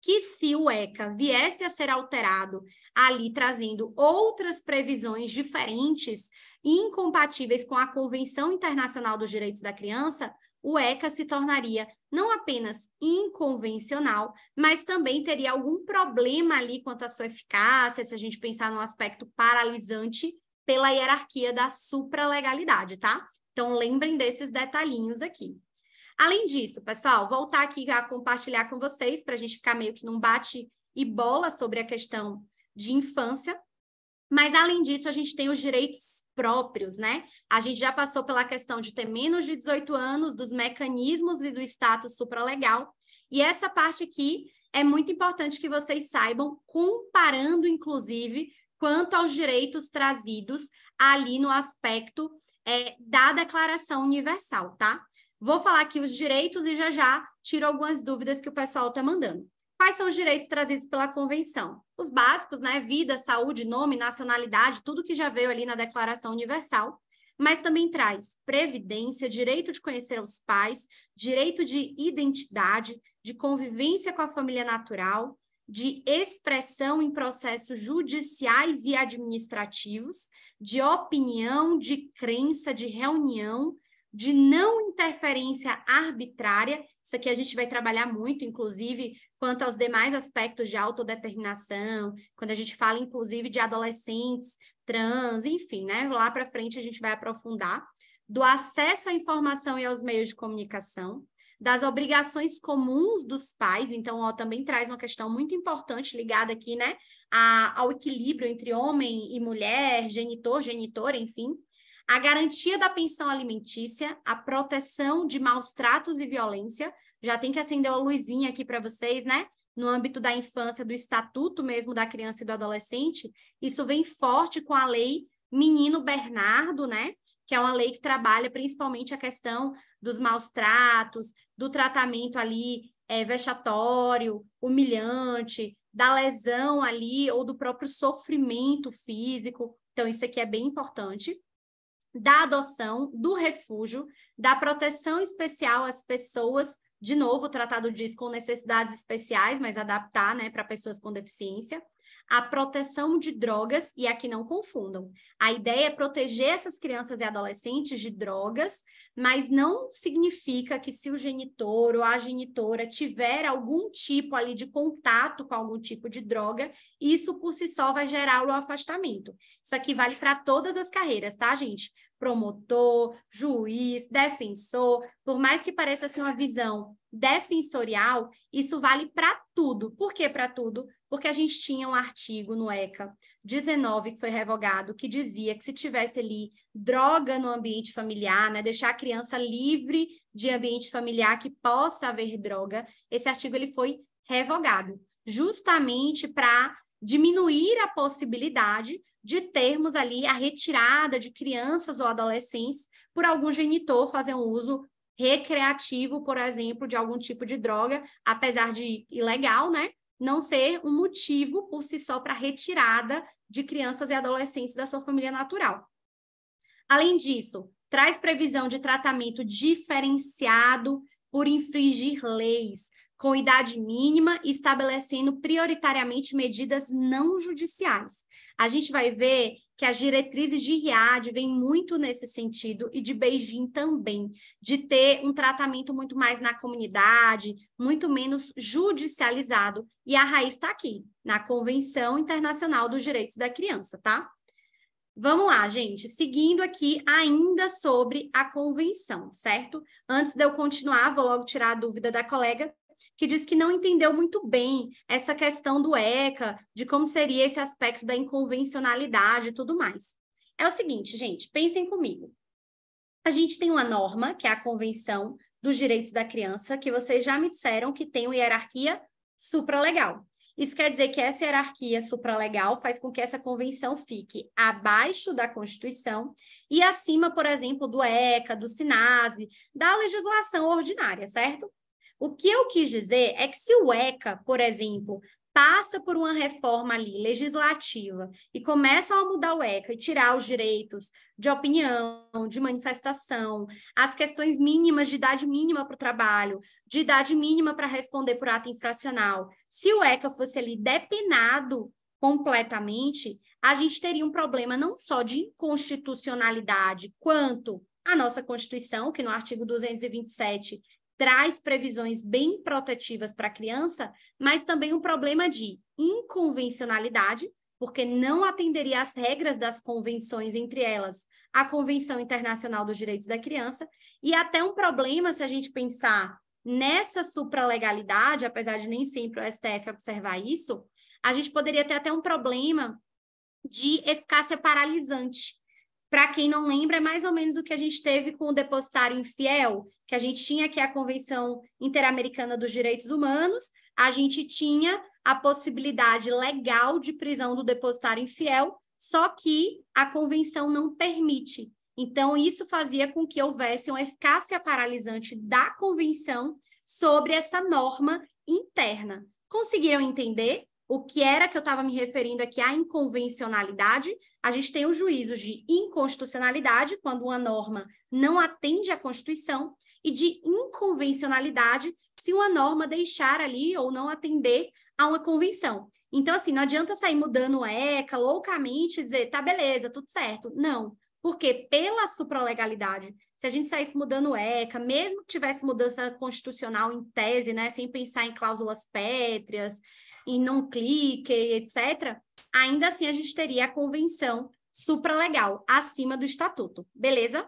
Que se o ECA viesse a ser alterado ali, trazendo outras previsões diferentes e incompatíveis com a Convenção Internacional dos Direitos da Criança, o ECA se tornaria não apenas inconvencional, mas também teria algum problema ali quanto à sua eficácia, se a gente pensar no aspecto paralisante pela hierarquia da supralegalidade, tá? Então, lembrem desses detalhinhos aqui. Além disso, pessoal, voltar aqui a compartilhar com vocês, para a gente ficar meio que num bate e bola sobre a questão de infância. Mas, além disso, a gente tem os direitos próprios, né? A gente já passou pela questão de ter menos de 18 anos, dos mecanismos e do status supralegal. E essa parte aqui é muito importante que vocês saibam, comparando, inclusive, quanto aos direitos trazidos ali no aspecto da Declaração Universal, tá? Vou falar aqui os direitos e já tiro algumas dúvidas que o pessoal está mandando. Quais são os direitos trazidos pela Convenção? Os básicos, né? Vida, saúde, nome, nacionalidade, tudo que já veio ali na Declaração Universal, mas também traz previdência, direito de conhecer os pais, direito de identidade, de convivência com a família natural, de expressão em processos judiciais e administrativos, de opinião, de crença, de reunião, de não interferência arbitrária. Isso aqui a gente vai trabalhar muito, inclusive, quanto aos demais aspectos de autodeterminação, quando a gente fala, inclusive, de adolescentes, trans, enfim, né? Lá para frente a gente vai aprofundar. Do acesso à informação e aos meios de comunicação, das obrigações comuns dos pais, então, ó, também traz uma questão muito importante ligada aqui, né, ao equilíbrio entre homem e mulher, genitor, genitora, enfim, a garantia da pensão alimentícia, a proteção de maus tratos e violência, já tem que acender uma luzinha aqui para vocês, né? No âmbito da infância, do estatuto mesmo da criança e do adolescente, isso vem forte com a lei Menino Bernardo, né? Que é uma lei que trabalha principalmente a questão dos maus tratos, do tratamento ali vexatório, humilhante, da lesão ali ou do próprio sofrimento físico. Então, isso aqui é bem importante. Da adoção, do refúgio, da proteção especial às pessoas, de novo, o tratado diz com necessidades especiais, mas adaptar, né, para pessoas com deficiência, a proteção de drogas, e aqui não confundam, a ideia é proteger essas crianças e adolescentes de drogas, mas não significa que se o genitor ou a genitora tiver algum tipo ali de contato com algum tipo de droga, isso por si só vai gerar o afastamento. Isso aqui vale para todas as carreiras, tá, gente? Promotor, juiz, defensor, por mais que pareça ser uma visão defensorial, isso vale para tudo. Por que para tudo? Porque a gente tinha um artigo no ECA 19, que foi revogado, que dizia que se tivesse ali droga no ambiente familiar, né, deixar a criança livre de ambiente familiar que possa haver droga, esse artigo ele foi revogado, justamente para diminuir a possibilidade de termos ali a retirada de crianças ou adolescentes por algum genitor fazer um uso recreativo, por exemplo, de algum tipo de droga, apesar de ilegal, né? não ser um motivo por si só para retirada de crianças e adolescentes da sua família natural. Além disso, traz previsão de tratamento diferenciado por infringir leis, com idade mínima, estabelecendo prioritariamente medidas não judiciais. A gente vai ver que as diretrizes de Riad vêm muito nesse sentido, e de Beijing também, de ter um tratamento muito mais na comunidade, muito menos judicializado, e a raiz está aqui, na Convenção Internacional dos Direitos da Criança, tá? Vamos lá, gente, seguindo aqui ainda sobre a convenção, certo? Antes de eu continuar, vou logo tirar a dúvida da colega, que diz que não entendeu muito bem essa questão do ECA, de como seria esse aspecto da inconvencionalidade e tudo mais. É o seguinte, gente, pensem comigo. A gente tem uma norma, que é a Convenção dos Direitos da Criança, que vocês já me disseram que tem uma hierarquia supralegal. Isso quer dizer que essa hierarquia supralegal faz com que essa convenção fique abaixo da Constituição e acima, por exemplo, do ECA, do SINASE, da legislação ordinária, certo? O que eu quis dizer é que se o ECA, por exemplo, passa por uma reforma ali legislativa e começam a mudar o ECA e tirar os direitos de opinião, de manifestação, as questões mínimas de idade mínima para o trabalho, de idade mínima para responder por ato infracional, se o ECA fosse ali depenado completamente, a gente teria um problema não só de inconstitucionalidade, quanto a nossa Constituição, que no artigo 227 traz previsões bem protetivas para a criança, mas também um problema de inconvencionalidade, porque não atenderia às regras das convenções, entre elas a Convenção Internacional dos Direitos da Criança, e até um problema, se a gente pensar nessa supralegalidade, apesar de nem sempre o STF observar isso, a gente poderia ter até um problema de eficácia paralisante. Para quem não lembra, é mais ou menos o que a gente teve com o depositário infiel, que a gente tinha aqui a Convenção Interamericana dos Direitos Humanos, a gente tinha a possibilidade legal de prisão do depositário infiel, só que a convenção não permite. Então, isso fazia com que houvesse uma eficácia paralisante da convenção sobre essa norma interna. Conseguiram entender o que era que eu estava me referindo aqui à inconvencionalidade? A gente tem os juízos de inconstitucionalidade, quando uma norma não atende à Constituição, e de inconvencionalidade, se uma norma deixar ali ou não atender a uma convenção. Então, assim, não adianta sair mudando o ECA loucamente e dizer, tá, beleza, tudo certo. Não, porque pela supralegalidade, se a gente saísse mudando o ECA, mesmo que tivesse mudança constitucional em tese, né, sem pensar em cláusulas pétreas, em não clique, etc., ainda assim a gente teria a convenção supralegal, acima do estatuto, beleza?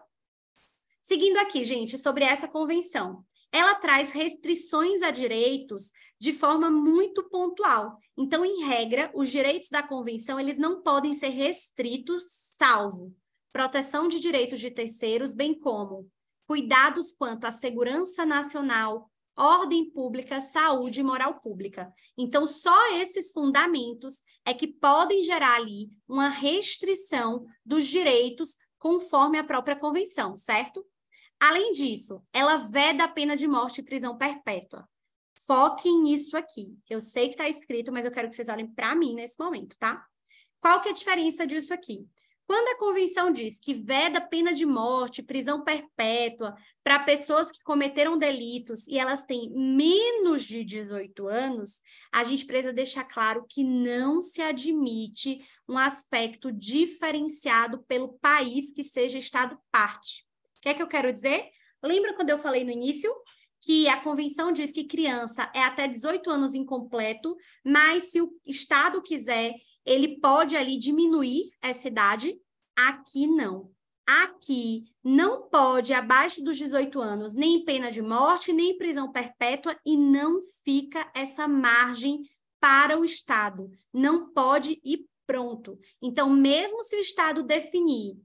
Seguindo aqui, gente, sobre essa convenção. Ela traz restrições a direitos de forma muito pontual. Então, em regra, os direitos da convenção, eles não podem ser restritos, salvo proteção de direitos de terceiros, bem como cuidados quanto à segurança nacional, ordem pública, saúde e moral pública. Então, só esses fundamentos é que podem gerar ali uma restrição dos direitos conforme a própria convenção, certo? Além disso, ela veda a pena de morte e prisão perpétua. Foquem nisso aqui. Eu sei que está escrito, mas eu quero que vocês olhem para mim nesse momento, tá? Qual que é a diferença disso aqui? Quando a convenção diz que veda pena de morte, prisão perpétua para pessoas que cometeram delitos e elas têm menos de 18 anos, a gente precisa deixar claro que não se admite um aspecto diferenciado pelo país que seja Estado parte. O que é que eu quero dizer? Lembra quando eu falei no início que a convenção diz que criança é até 18 anos incompleto, mas se o Estado quiser, ele pode ali diminuir essa idade? Aqui não. Aqui não pode, abaixo dos 18 anos, nem pena de morte, nem prisão perpétua, e não fica essa margem para o Estado. Não pode e pronto. Então, mesmo se o Estado definir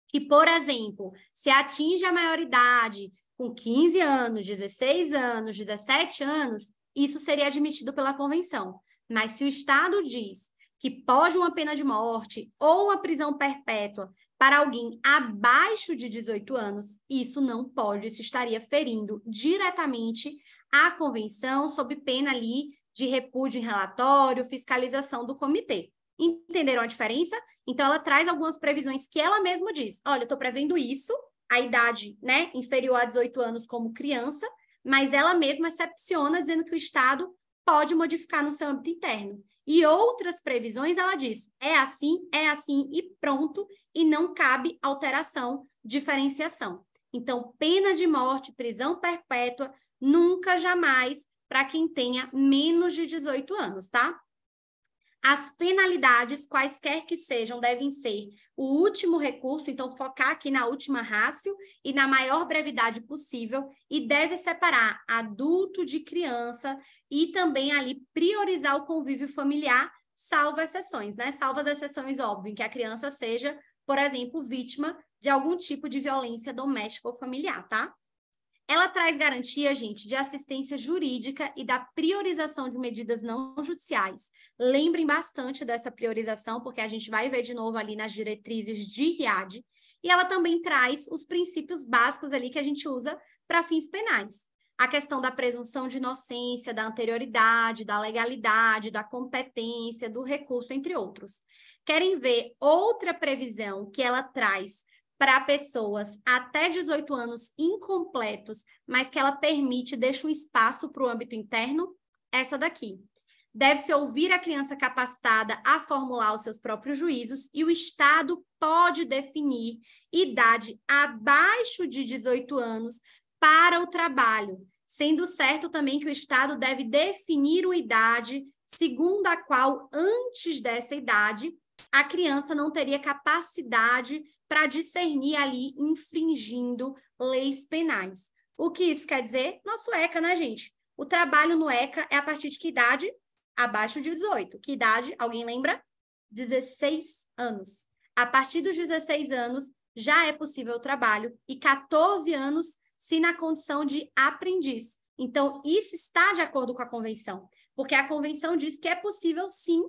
que, por exemplo, se atinge a maioridade com 15 anos, 16 anos, 17 anos, isso seria admitido pela convenção. Mas se o Estado diz que pode uma pena de morte ou uma prisão perpétua para alguém abaixo de 18 anos, isso não pode, isso estaria ferindo diretamente a convenção sob pena ali de repúdio em relatório, fiscalização do comitê. Entenderam a diferença? Então, ela traz algumas previsões que ela mesma diz. Olha, eu estou prevendo isso, a idade, né, inferior a 18 anos como criança, mas ela mesma excepciona, dizendo que o Estado pode modificar no seu âmbito interno. E outras previsões, ela diz, é assim e pronto, e não cabe alteração, diferenciação. Então, pena de morte, prisão perpétua, nunca, jamais, para quem tenha menos de 18 anos, tá? As penalidades, quaisquer que sejam, devem ser o último recurso, então focar aqui na última ratio e na maior brevidade possível, e deve separar adulto de criança e também ali priorizar o convívio familiar, salvo exceções, né? Salvo as exceções, óbvio, que a criança seja, por exemplo, vítima de algum tipo de violência doméstica ou familiar, tá? Ela traz garantia, gente, de assistência jurídica e da priorização de medidas não judiciais. Lembrem bastante dessa priorização, porque a gente vai ver de novo ali nas diretrizes de RIAD. E ela também traz os princípios básicos ali que a gente usa para fins penais. A questão da presunção de inocência, da anterioridade, da legalidade, da competência, do recurso, entre outros. Querem ver outra previsão que ela traz para pessoas até 18 anos incompletos, mas que ela permite, deixa um espaço para o âmbito interno? Essa daqui. Deve-se ouvir a criança capacitada a formular os seus próprios juízos e o Estado pode definir idade abaixo de 18 anos para o trabalho, sendo certo também que o Estado deve definir uma idade segundo a qual, antes dessa idade, a criança não teria capacidade para discernir ali, infringindo leis penais. O que isso quer dizer? Nosso ECA, né, gente? O trabalho no ECA é a partir de que idade? Abaixo de 18. Que idade? Alguém lembra? 16 anos. A partir dos 16 anos, já é possível o trabalho, e 14 anos, se na condição de aprendiz. Então, isso está de acordo com a convenção, porque a convenção diz que é possível, sim,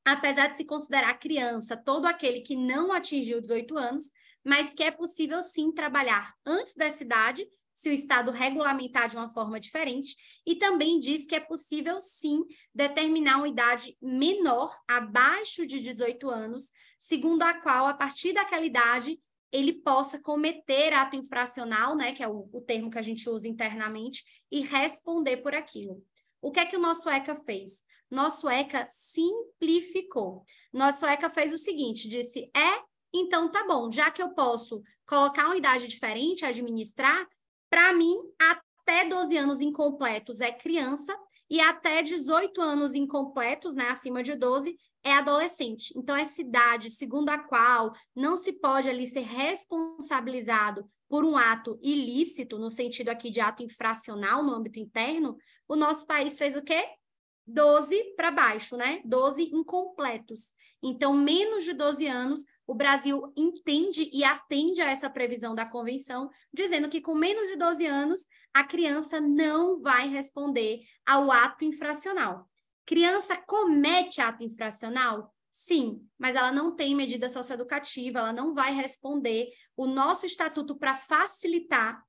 apesar de se considerar criança todo aquele que não atingiu 18 anos, mas que é possível, sim, trabalhar antes dessa idade, se o Estado regulamentar de uma forma diferente, e também diz que é possível, sim, determinar uma idade menor, abaixo de 18 anos, segundo a qual, a partir daquela idade, ele possa cometer ato infracional, né, que é o termo que a gente usa internamente, e responder por aquilo. O que é que o nosso ECA fez? Nosso ECA simplificou. Nosso ECA fez o seguinte, disse, então tá bom, já que eu posso colocar uma idade diferente, administrar, para mim, até 12 anos incompletos é criança e até 18 anos incompletos, né, acima de 12, é adolescente. Então, essa idade, segundo a qual não se pode ali ser responsabilizado por um ato ilícito, no sentido aqui de ato infracional no âmbito interno, o nosso país fez o quê? 12 para baixo, né? 12 incompletos. Então, menos de 12 anos, o Brasil entende e atende a essa previsão da convenção, dizendo que com menos de 12 anos, a criança não vai responder ao ato infracional. Criança comete ato infracional? Sim, mas ela não tem medida socioeducativa, ela não vai responder. O nosso estatuto, para facilitar,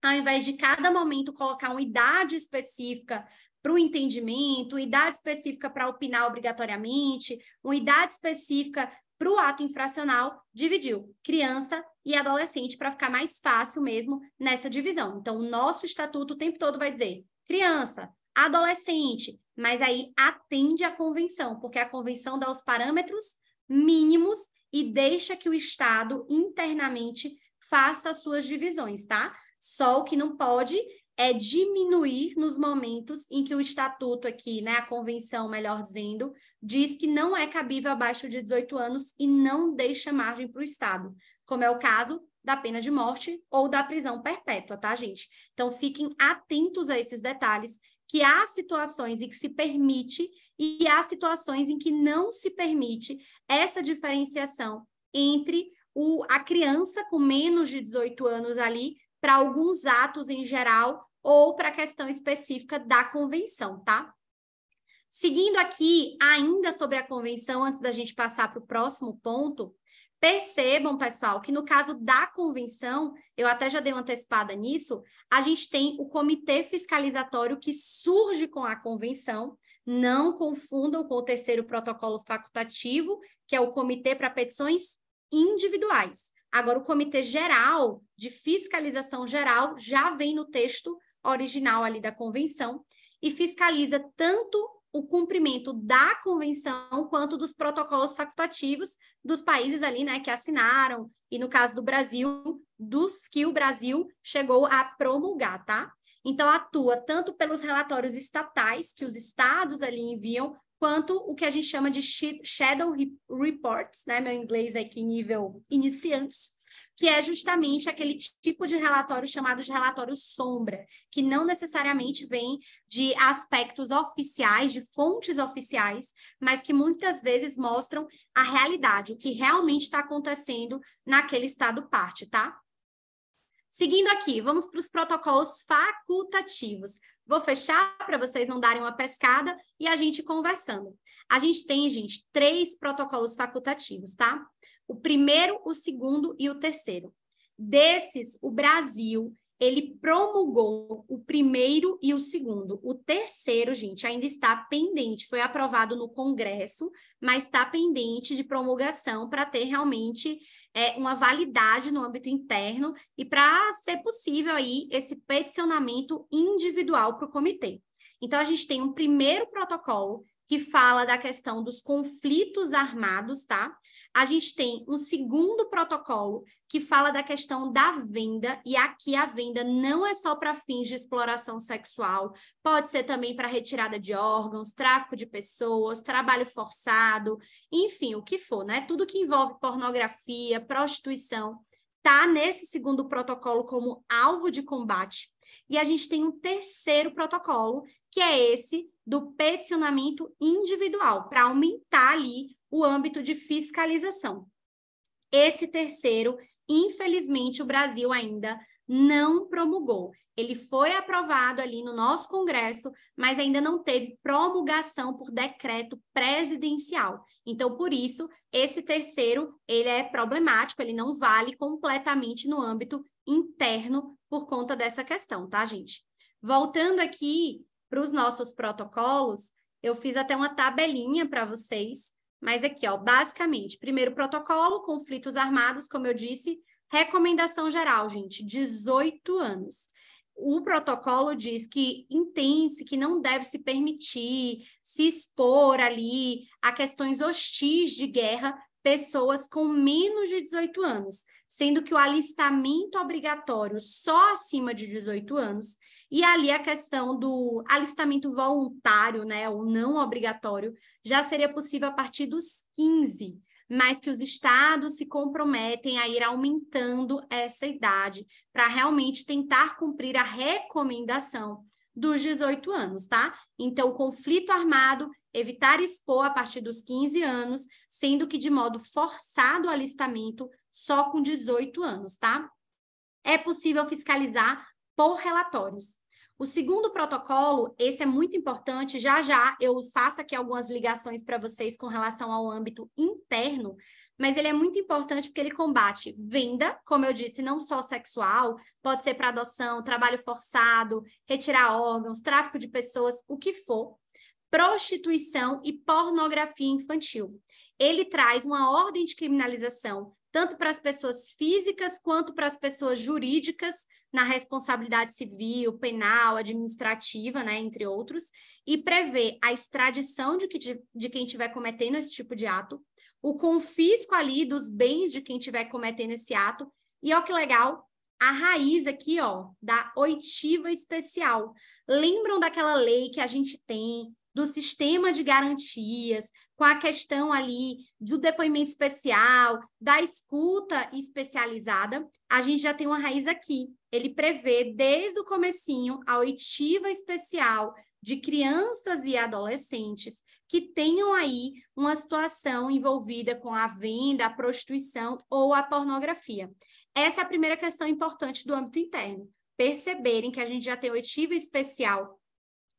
ao invés de cada momento colocar uma idade específica para o entendimento, uma idade específica para opinar obrigatoriamente, uma idade específica para o ato infracional, dividiu criança e adolescente para ficar mais fácil mesmo nessa divisão. Então, o nosso estatuto o tempo todo vai dizer criança, adolescente, mas aí atende à convenção, porque a convenção dá os parâmetros mínimos e deixa que o Estado internamente faça as suas divisões, tá? Só o que não pode é diminuir nos momentos em que o estatuto aqui, né, a convenção, melhor dizendo, diz que não é cabível abaixo de 18 anos e não deixa margem para o Estado, como é o caso da pena de morte ou da prisão perpétua, tá, gente? Então, fiquem atentos a esses detalhes, que há situações em que se permite e há situações em que não se permite essa diferenciação entre a criança com menos de 18 anos ali, para alguns atos em geral ou para a questão específica da convenção, tá? Seguindo aqui, ainda sobre a convenção, antes da gente passar para o próximo ponto, Percebam, pessoal, que no caso da convenção, eu até já dei uma antecipada nisso, a gente tem o comitê fiscalizatório que surge com a convenção. Não confundam com o terceiro protocolo facultativo, que é o comitê para petições individuais. Agora, o comitê geral, de fiscalização geral, já vem no texto original ali da convenção e fiscaliza tanto o cumprimento da convenção quanto dos protocolos facultativos dos países ali, né, que assinaram, e no caso do Brasil, dos que o Brasil chegou a promulgar, tá? Então, atua tanto pelos relatórios estatais que os estados ali enviam, quanto o que a gente chama de shadow reports, né, meu inglês aqui nível iniciante, que é justamente aquele tipo de relatório chamado de relatório sombra, que não necessariamente vem de aspectos oficiais, de fontes oficiais, mas que muitas vezes mostram a realidade, o que realmente está acontecendo naquele estado parte, tá? Seguindo aqui, vamos para os protocolos facultativos. Vou fechar para vocês não darem uma pescada e a gente conversando. A gente tem, gente, 3 protocolos facultativos, tá? O primeiro, o segundo e o terceiro. Desses, o Brasil, ele promulgou o primeiro e o segundo. O terceiro, gente, ainda está pendente. Foi aprovado no Congresso, mas está pendente de promulgação para ter realmente uma validade no âmbito interno e para ser possível aí esse peticionamento individual para o comitê. Então, a gente tem um primeiro protocolo que fala da questão dos conflitos armados, tá? A gente tem um segundo protocolo que fala da questão da venda, e aqui a venda não é só para fins de exploração sexual, pode ser também para retirada de órgãos, tráfico de pessoas, trabalho forçado, enfim, o que for, né? Tudo que envolve pornografia, prostituição, tá nesse segundo protocolo como alvo de combate. E a gente tem um terceiro protocolo, que é esse do peticionamento individual, para aumentar ali o âmbito de fiscalização. Esse terceiro, infelizmente, o Brasil ainda não promulgou. Ele foi aprovado ali no nosso Congresso, mas ainda não teve promulgação por decreto presidencial. Então, por isso, esse terceiro, ele é problemático, ele não vale completamente no âmbito interno por conta dessa questão, tá, gente? Voltando aqui para os nossos protocolos, eu fiz até uma tabelinha para vocês, mas aqui, ó, basicamente, primeiro protocolo, conflitos armados, como eu disse, recomendação geral, gente, 18 anos. O protocolo diz que entende-se que não deve se permitir se expor ali a questões hostis de guerra pessoas com menos de 18 anos, sendo que o alistamento obrigatório só acima de 18 anos, e ali a questão do alistamento voluntário, né, ou não obrigatório, já seria possível a partir dos 15, mas que os estados se comprometem a ir aumentando essa idade para realmente tentar cumprir a recomendação dos 18 anos, tá? Então, conflito armado, evitar expor a partir dos 15 anos, sendo que de modo forçado o alistamento só com 18 anos, tá? É possível fiscalizar por relatórios. O segundo protocolo, esse é muito importante, já eu faço aqui algumas ligações para vocês com relação ao âmbito interno, mas ele é muito importante porque ele combate venda, como eu disse, não só sexual, pode ser para adoção, trabalho forçado, retirar órgãos, tráfico de pessoas, o que for, prostituição e pornografia infantil. Ele traz uma ordem de criminalização tanto para as pessoas físicas quanto para as pessoas jurídicas, na responsabilidade civil, penal, administrativa, né, entre outros, e prevê a extradição de quem estiver cometendo esse tipo de ato, o confisco ali dos bens de quem estiver cometendo esse ato, e ó que legal, a raiz aqui, ó, da oitiva especial. Lembram daquela lei que a gente tem do sistema de garantias, com a questão ali do depoimento especial, da escuta especializada, a gente já tem uma raiz aqui. Ele prevê, desde o comecinho, a oitiva especial de crianças e adolescentes que tenham aí uma situação envolvida com a venda, a prostituição ou a pornografia. Essa é a primeira questão importante do âmbito interno. Perceberem que a gente já tem oitiva especial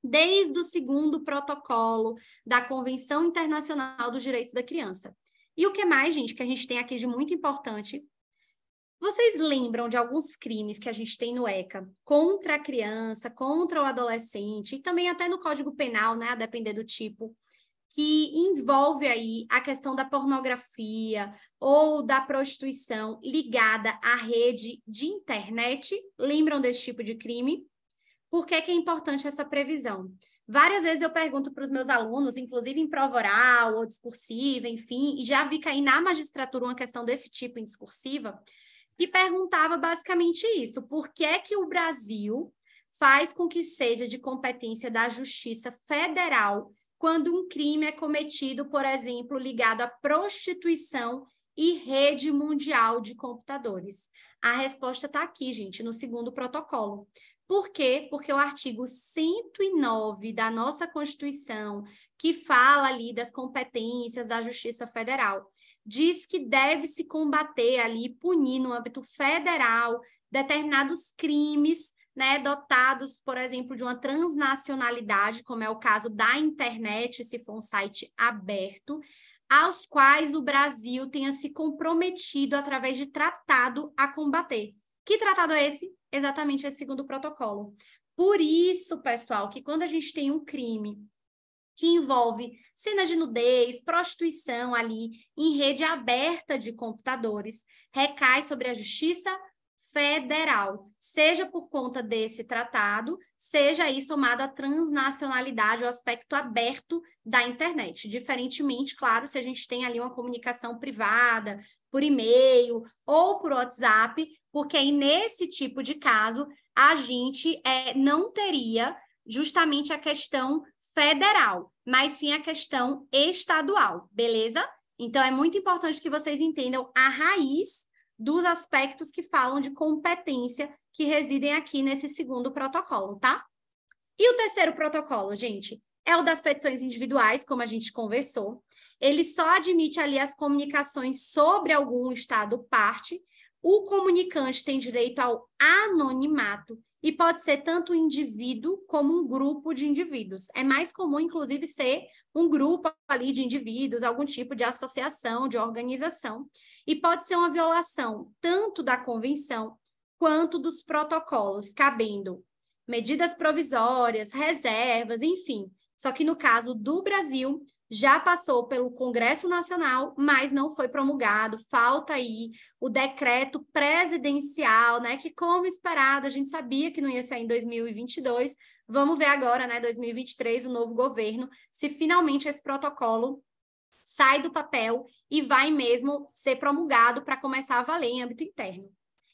desde o segundo protocolo da Convenção Internacional dos Direitos da Criança. E o que mais, gente, que a gente tem aqui de muito importante? Vocês lembram de alguns crimes que a gente tem no ECA contra a criança, contra o adolescente, e também até no Código Penal, né, a depender do tipo, que envolve aí a questão da pornografia ou da prostituição ligada à rede de internet? Lembram desse tipo de crime? Por que que é importante essa previsão? Várias vezes eu pergunto para os meus alunos, inclusive em prova oral ou discursiva, enfim, e já vi cair na magistratura uma questão desse tipo em discursiva, e perguntava basicamente isso: por que é que o Brasil faz com que seja de competência da Justiça Federal quando um crime é cometido, por exemplo, ligado à prostituição e rede mundial de computadores? A resposta está aqui, gente, no segundo protocolo. Por quê? Porque o artigo 109 da nossa Constituição, que fala ali das competências da Justiça Federal, diz que deve-se combater ali, punir no âmbito federal, determinados crimes, né, dotados, por exemplo, de uma transnacionalidade, como é o caso da internet, se for um site aberto, aos quais o Brasil tenha se comprometido através de tratado a combater. Que tratado é esse? Exatamente esse segundo protocolo. Por isso, pessoal, que quando a gente tem um crime que envolve cena de nudez, prostituição ali em rede aberta de computadores, recai sobre a Justiça Federal, seja por conta desse tratado, seja aí somado à transnacionalidade, o aspecto aberto da internet. Diferentemente, claro, se a gente tem ali uma comunicação privada, por e-mail ou por WhatsApp, porque aí nesse tipo de caso a gente não teria justamente a questão federal, mas sim a questão estadual, beleza? Então, é muito importante que vocês entendam a raiz dos aspectos que falam de competência que residem aqui nesse segundo protocolo, tá? E o terceiro protocolo, gente, é o das petições individuais, como a gente conversou. Ele só admite ali as comunicações sobre algum estado parte. O comunicante tem direito ao anonimato e pode ser tanto um indivíduo como um grupo de indivíduos. É mais comum, inclusive, ser um grupo ali de indivíduos, algum tipo de associação, de organização. E pode ser uma violação tanto da convenção quanto dos protocolos, cabendo medidas provisórias, reservas, enfim. Só que no caso do Brasil, já passou pelo Congresso Nacional, mas não foi promulgado. Falta aí o decreto presidencial, né? Que, como esperado, a gente sabia que não ia sair em 2022. Vamos ver agora, né, 2023, o novo governo, se finalmente esse protocolo sai do papel e vai mesmo ser promulgado para começar a valer em âmbito interno.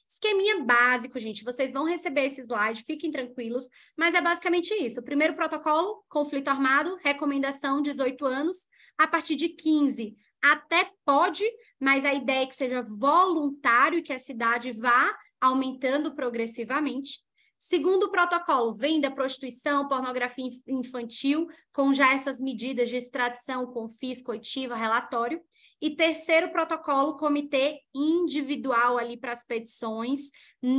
Esqueminha básico, gente, vocês vão receber esse slide, fiquem tranquilos, mas é basicamente isso. O primeiro protocolo, conflito armado, recomendação 18 anos, a partir de 15 até pode, mas a ideia é que seja voluntário e que a cidade vá aumentando progressivamente. Segundo protocolo, venda, prostituição, pornografia infantil, com já essas medidas de extradição, confisco, oitiva, relatório. E terceiro protocolo, comitê individual ali para as petições.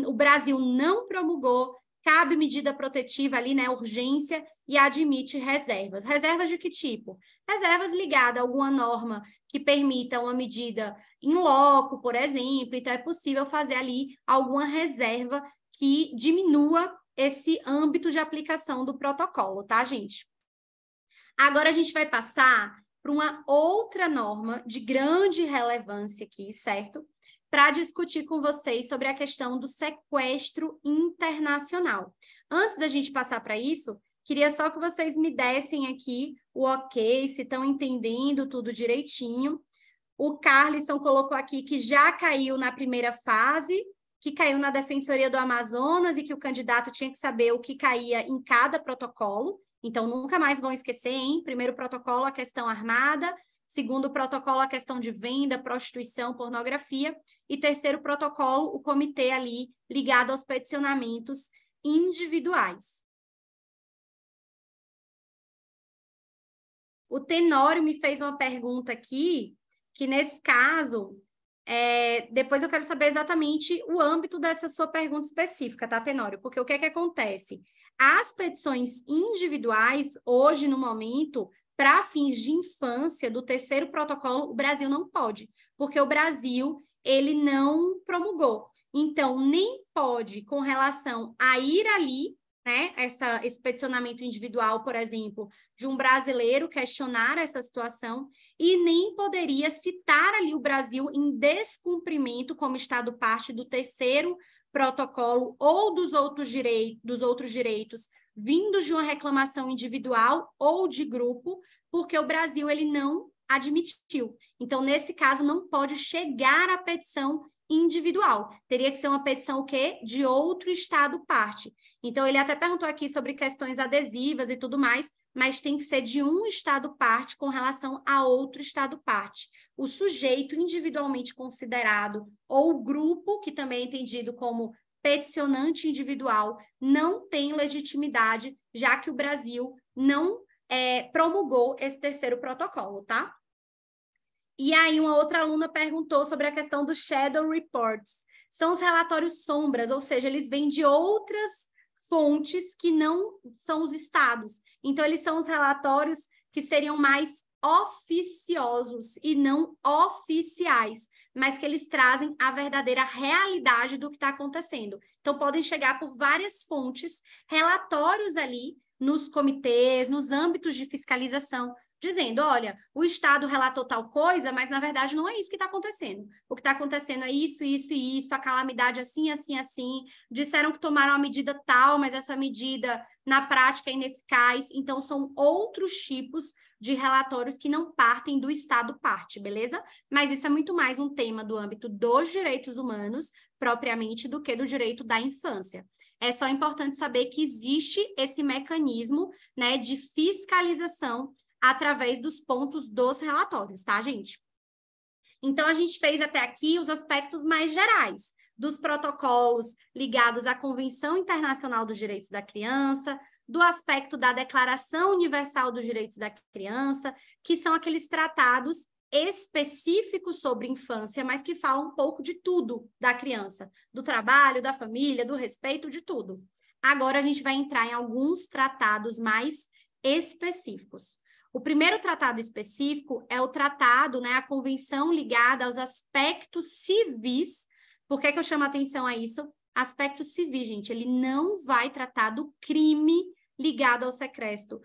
O Brasil não promulgou, cabe medida protetiva ali, né, urgência, e admite reservas. Reservas de que tipo? Reservas ligadas a alguma norma que permita uma medida in loco, por exemplo. Então, é possível fazer ali alguma reserva que diminua esse âmbito de aplicação do protocolo, tá, gente? Agora a gente vai passar para uma outra norma de grande relevância aqui, certo? Para discutir com vocês sobre a questão do sequestro internacional. Antes da gente passar para isso, queria só que vocês me dessem aqui o ok, se estão entendendo tudo direitinho. O Carlisson colocou aqui que já caiu na primeira fase, que caiu na Defensoria do Amazonas e que o candidato tinha que saber o que caía em cada protocolo. Então, nunca mais vão esquecer, hein? Primeiro protocolo, a questão armada. Segundo protocolo, a questão de venda, prostituição, pornografia. E terceiro protocolo, o comitê ali ligado aos peticionamentos individuais. O Tenório me fez uma pergunta aqui, que nesse caso, depois eu quero saber exatamente o âmbito dessa sua pergunta específica, tá, Tenório? Porque o que é que acontece? As petições individuais, hoje, no momento, para fins de infância do terceiro protocolo, o Brasil não pode, porque o Brasil, ele não promulgou. Então, nem pode com relação a ir ali, né, esse peticionamento individual, por exemplo, de um brasileiro questionar essa situação, e nem poderia citar ali o Brasil em descumprimento como Estado parte do terceiro protocolo ou dos outros direitos vindos de uma reclamação individual ou de grupo, porque o Brasil ele não admitiu. Então, nesse caso, não pode chegar à petição individual. Teria que ser uma petição o quê? De outro Estado parte. Então, ele até perguntou aqui sobre questões adesivas e tudo mais, mas tem que ser de um Estado parte com relação a outro Estado parte. O sujeito individualmente considerado ou o grupo, que também é entendido como peticionante individual, não tem legitimidade, já que o Brasil não promulgou esse terceiro protocolo, tá? E aí uma outra aluna perguntou sobre a questão dos shadow reports. São os relatórios sombras, ou seja, eles vêm de outras fontes que não são os estados. Então, eles são os relatórios que seriam mais oficiosos e não oficiais, mas que eles trazem a verdadeira realidade do que está acontecendo. Então, podem chegar por várias fontes, relatórios ali nos comitês, nos âmbitos de fiscalização, dizendo, olha, o Estado relatou tal coisa, mas na verdade não é isso que está acontecendo. O que está acontecendo é isso, isso e isso, a calamidade assim, assim, assim. Disseram que tomaram uma medida tal, mas essa medida na prática é ineficaz. Então, são outros tipos de relatórios que não partem do Estado parte, beleza? Mas isso é muito mais um tema do âmbito dos direitos humanos, propriamente, do que do direito da infância. É só importante saber que existe esse mecanismo, né, de fiscalização através dos pontos dos relatórios, tá, gente? Então, a gente fez até aqui os aspectos mais gerais dos protocolos ligados à Convenção Internacional dos Direitos da Criança, do aspecto da Declaração Universal dos Direitos da Criança, que são aqueles tratados específicos sobre infância, mas que falam um pouco de tudo da criança, do trabalho, da família, do respeito, de tudo. Agora, a gente vai entrar em alguns tratados mais específicos. O primeiro tratado específico é o tratado, né, a convenção ligada aos aspectos civis. Por que eu chamo a atenção a isso? Aspectos civis, gente, ele não vai tratar do crime ligado ao sequestro.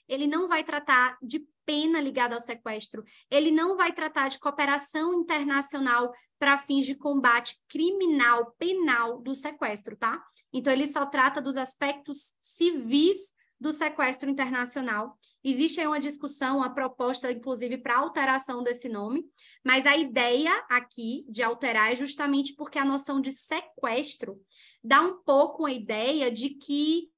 Ele não vai tratar de pena ligada ao sequestro. Ele não vai tratar de cooperação internacional para fins de combate criminal, penal do sequestro, tá? Então, ele só trata dos aspectos civis do sequestro internacional. Existe aí uma discussão, uma proposta, inclusive, para alteração desse nome, mas a ideia aqui de alterar é justamente porque a noção de sequestro dá um pouco a ideia de que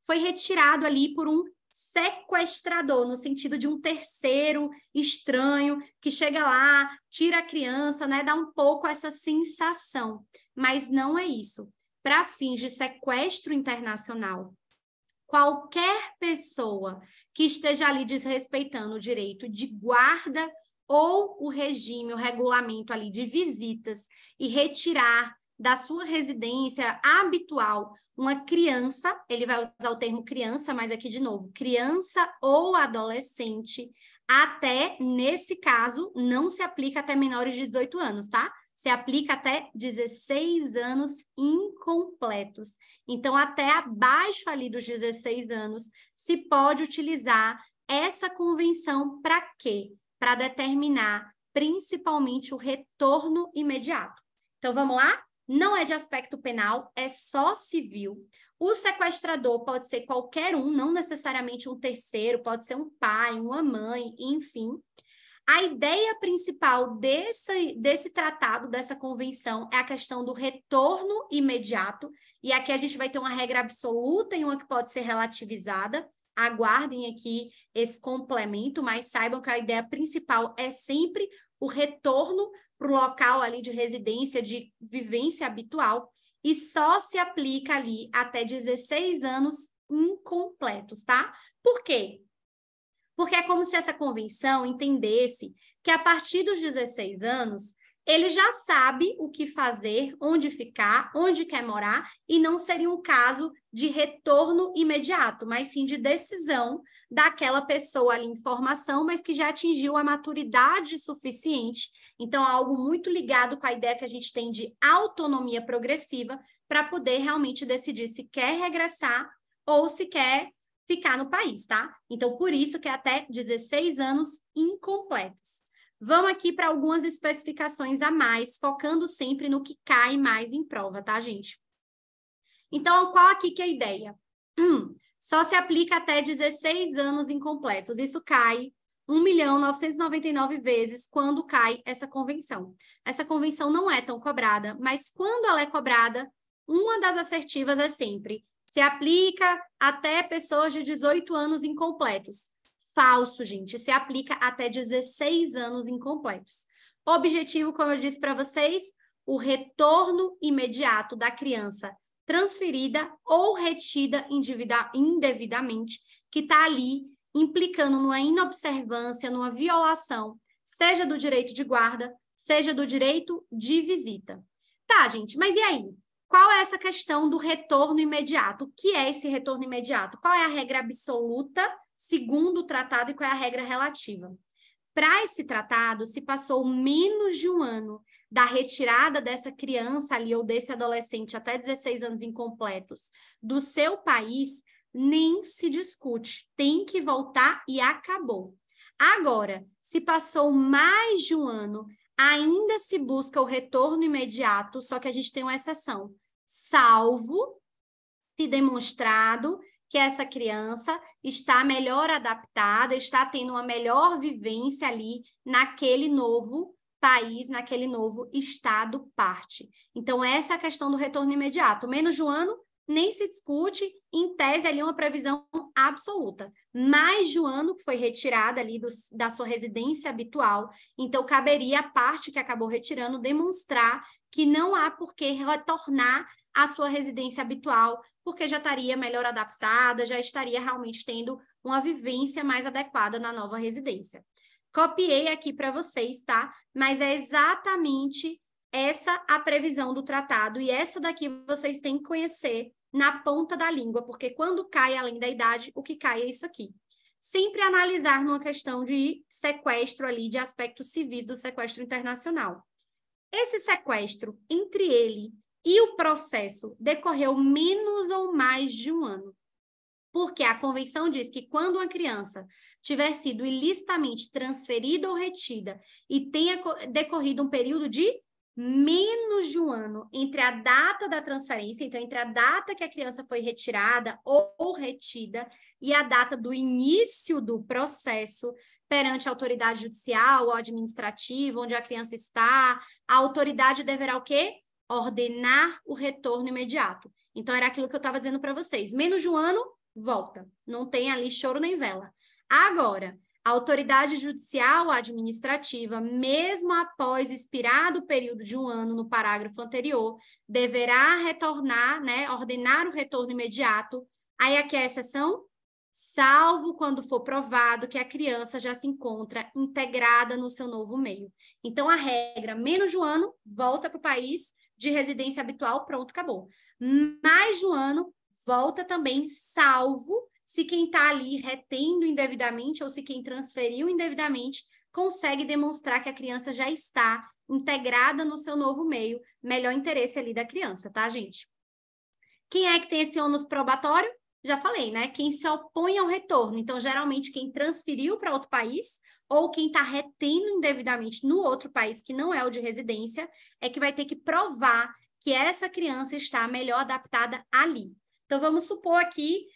foi retirado ali por um sequestrador, no sentido de um terceiro estranho que chega lá, tira a criança, né? Dá um pouco essa sensação, mas não é isso. Para fins de sequestro internacional, qualquer pessoa que esteja ali desrespeitando o direito de guarda ou o regime, o regulamento ali de visitas e retirar da sua residência habitual uma criança, ele vai usar o termo criança, mas aqui de novo, criança ou adolescente, até, nesse caso, não se aplica até menores de 18 anos, tá? Se aplica até 16 anos incompletos. Então, até abaixo ali dos 16 anos, se pode utilizar essa convenção para quê? Para determinar, principalmente, o retorno imediato. Então, vamos lá? Não é de aspecto penal, é só civil. O sequestrador pode ser qualquer um, não necessariamente um terceiro, pode ser um pai, uma mãe, enfim. A ideia principal desse tratado, dessa convenção, é a questão do retorno imediato, e aqui a gente vai ter uma regra absoluta e uma que pode ser relativizada. Aguardem aqui esse complemento, mas saibam que a ideia principal é sempre o retorno para o local ali de residência, de vivência habitual, e só se aplica ali até 16 anos incompletos, tá? Por quê? Porque é como se essa convenção entendesse que a partir dos 16 anos, ele já sabe o que fazer, onde ficar, onde quer morar, e não seria um caso de retorno imediato, mas sim de decisão daquela pessoa ali em formação, mas que já atingiu a maturidade suficiente. Então, algo muito ligado com a ideia que a gente tem de autonomia progressiva para poder realmente decidir se quer regressar ou se quer ficar no país, tá? Então, por isso que é até 16 anos incompletos. Vamos aqui para algumas especificações a mais, focando sempre no que cai mais em prova, tá, gente? Então, qual aqui que é a ideia? Só se aplica até 16 anos incompletos. Isso cai 1.999 vezes quando cai essa convenção. Essa convenção não é tão cobrada, mas quando ela é cobrada, uma das assertivas é sempre: se aplica até pessoas de 18 anos incompletos. Falso, gente. Se aplica até 16 anos incompletos. Objetivo, como eu disse para vocês, o retorno imediato da criança transferida ou retida indevidamente, que está ali implicando numa inobservância, numa violação, seja do direito de guarda, seja do direito de visita. Tá, gente, mas e aí? Qual é essa questão do retorno imediato? O que é esse retorno imediato? Qual é a regra absoluta, segundo o tratado, e qual é a regra relativa? Para esse tratado, se passou menos de um ano da retirada dessa criança ali ou desse adolescente até 16 anos incompletos do seu país, nem se discute. Tem que voltar e acabou. Agora, se passou mais de um ano, ainda se busca o retorno imediato, só que a gente tem uma exceção. Salvo se demonstrado que essa criança está melhor adaptada, está tendo uma melhor vivência ali naquele novo país, naquele novo estado parte. Então, essa é a questão do retorno imediato. Menos de um ano, nem se discute, em tese ali uma previsão absoluta. Mais de um ano que foi retirada ali da sua residência habitual, então caberia a parte que acabou retirando demonstrar que não há por que retornar à sua residência habitual, porque já estaria melhor adaptada, já estaria realmente tendo uma vivência mais adequada na nova residência. Copiei aqui para vocês, tá? Mas é exatamente essa a previsão do tratado, e essa daqui vocês têm que conhecer na ponta da língua, porque quando cai além da idade, o que cai é isso aqui. Sempre analisar numa questão de sequestro ali, de aspectos civis do sequestro internacional. Esse sequestro, entre ele e o processo, decorreu menos ou mais de um ano. Porque a convenção diz que quando uma criança tiver sido ilicitamente transferida ou retida e tenha decorrido um período de menos de um ano entre a data da transferência, então entre a data que a criança foi retirada ou retida e a data do início do processo perante a autoridade judicial ou administrativa, onde a criança está, a autoridade deverá o quê? Ordenar o retorno imediato. Então, era aquilo que eu estava dizendo para vocês. Menos de um ano, volta. Não tem ali choro nem vela. Agora, a autoridade judicial ou administrativa, mesmo após expirado o período de um ano no parágrafo anterior, deverá retornar, né, ordenar o retorno imediato. Aí aqui é a exceção, salvo quando for provado que a criança já se encontra integrada no seu novo meio. Então, a regra, menos de um ano, volta para o país de residência habitual, pronto, acabou. Mais de um ano, volta também, salvo se quem está ali retendo indevidamente ou se quem transferiu indevidamente consegue demonstrar que a criança já está integrada no seu novo meio, melhor interesse ali da criança, tá, gente? Quem é que tem esse ônus probatório? Já falei, né? Quem se opõe ao retorno. Então, geralmente, quem transferiu para outro país ou quem está retendo indevidamente no outro país, que não é o de residência, é que vai ter que provar que essa criança está melhor adaptada ali. Então, vamos supor aqui,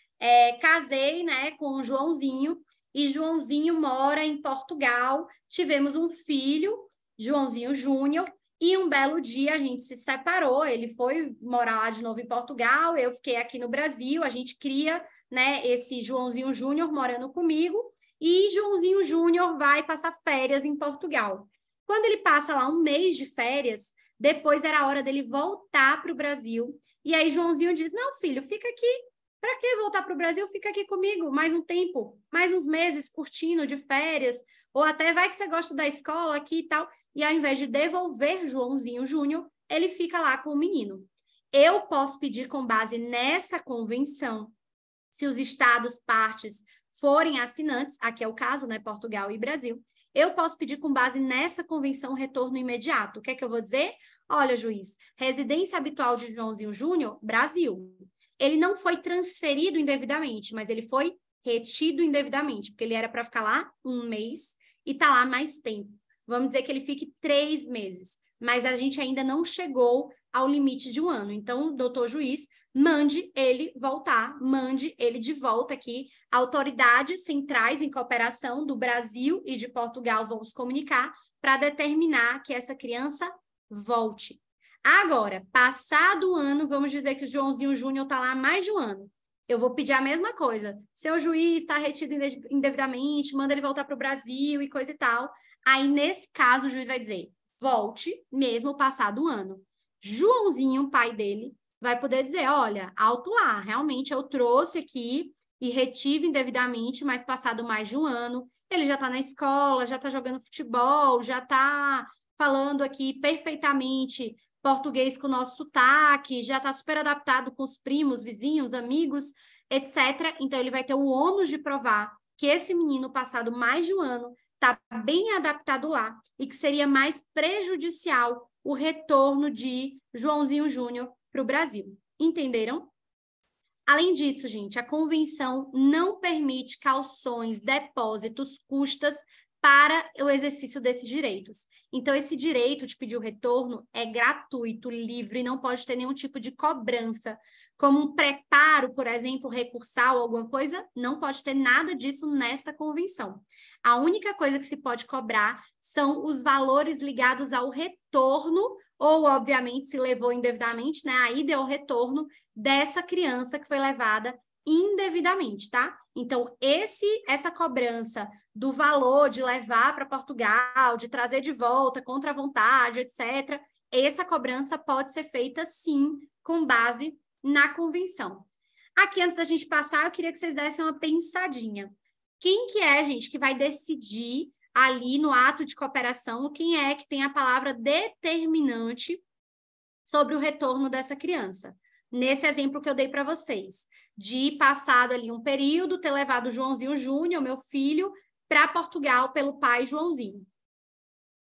casei, né, com o Joãozinho, e Joãozinho mora em Portugal, tivemos um filho, Joãozinho Júnior, e um belo dia a gente se separou, ele foi morar lá de novo em Portugal, eu fiquei aqui no Brasil, a gente cria, né, esse Joãozinho Júnior morando comigo, e Joãozinho Júnior vai passar férias em Portugal. Quando ele passa lá um mês de férias, depois era a hora dele voltar para o Brasil, e aí Joãozinho diz, não, filho, fica aqui, para que voltar para o Brasil? Fica aqui comigo mais um tempo, mais uns meses curtindo de férias, ou até vai que você gosta da escola aqui e tal. E ao invés de devolver Joãozinho Júnior, ele fica lá com o menino. eu posso pedir com base nessa convenção, se os estados partes forem assinantes, aqui é o caso, né, Portugal e Brasil, eu posso pedir com base nessa convenção retorno imediato. O que é que eu vou dizer? Olha, juiz, residência habitual de Joãozinho Júnior, Brasil. Ele não foi transferido indevidamente, mas ele foi retido indevidamente, porque ele era para ficar lá 1 mês e está lá mais tempo. Vamos dizer que ele fique 3 meses, mas a gente ainda não chegou ao limite de 1 ano. Então, doutor juiz, mande ele voltar, mande ele de volta aqui. Autoridades centrais em cooperação do Brasil e de Portugal vão se comunicar para determinar que essa criança volte. Agora, passado o ano, vamos dizer que o Joãozinho Júnior está lá há mais de 1 ano. Eu vou pedir a mesma coisa. Seu juiz está retido indevidamente, manda ele voltar para o Brasil e coisa e tal. Aí, nesse caso, o juiz vai dizer, volte, mesmo passado 1 ano. Joãozinho, pai dele, vai poder dizer, olha, alto lá, realmente eu trouxe aqui e retive indevidamente, mas passado mais de 1 ano, ele já está na escola, já está jogando futebol, já está falando aqui perfeitamente português com o nosso sotaque, já está super adaptado com os primos, vizinhos, amigos, etc. Então, ele vai ter o ônus de provar que esse menino, passado mais de 1 ano, está bem adaptado lá e que seria mais prejudicial o retorno de Joãozinho Júnior para o Brasil. Entenderam? Além disso, gente, a convenção não permite calções, depósitos, custas para o exercício desses direitos. Então, esse direito de pedir o retorno é gratuito, livre, não pode ter nenhum tipo de cobrança. Como um preparo, por exemplo, recursal, alguma coisa, não pode ter nada disso nessa convenção. A única coisa que se pode cobrar são os valores ligados ao retorno, ou, obviamente, se levou indevidamente, né? A ida é o retorno dessa criança que foi levada indevidamente, tá? Então, essa cobrança do valor de levar para Portugal, de trazer de volta contra a vontade, etc., essa cobrança pode ser feita, sim, com base na convenção. Aqui, antes da gente passar, eu queria que vocês dessem uma pensadinha. Quem que é, gente, que vai decidir ali no ato de cooperação, quem é que tem a palavra determinante sobre o retorno dessa criança? Nesse exemplo que eu dei para vocês, de passado ali um período, ter levado o Joãozinho Júnior, meu filho, para Portugal pelo pai Joãozinho.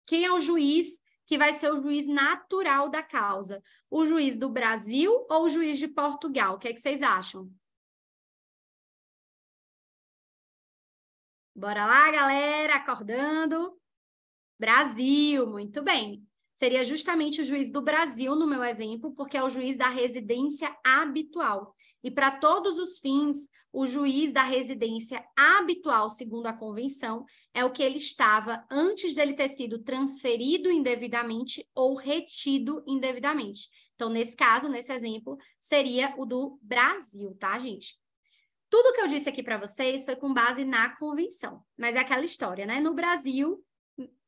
Quem é o juiz que vai ser o juiz natural da causa? O juiz do Brasil ou o juiz de Portugal? O que é que vocês acham? Bora lá, galera, acordando. Brasil, muito bem. Seria justamente o juiz do Brasil, no meu exemplo, porque é o juiz da residência habitual. E para todos os fins, o juiz da residência habitual, segundo a convenção, é o que ele estava antes dele ter sido transferido indevidamente ou retido indevidamente. Então, nesse caso, nesse exemplo, seria o do Brasil, tá, gente? Tudo que eu disse aqui para vocês foi com base na convenção, mas é aquela história, né? No Brasil,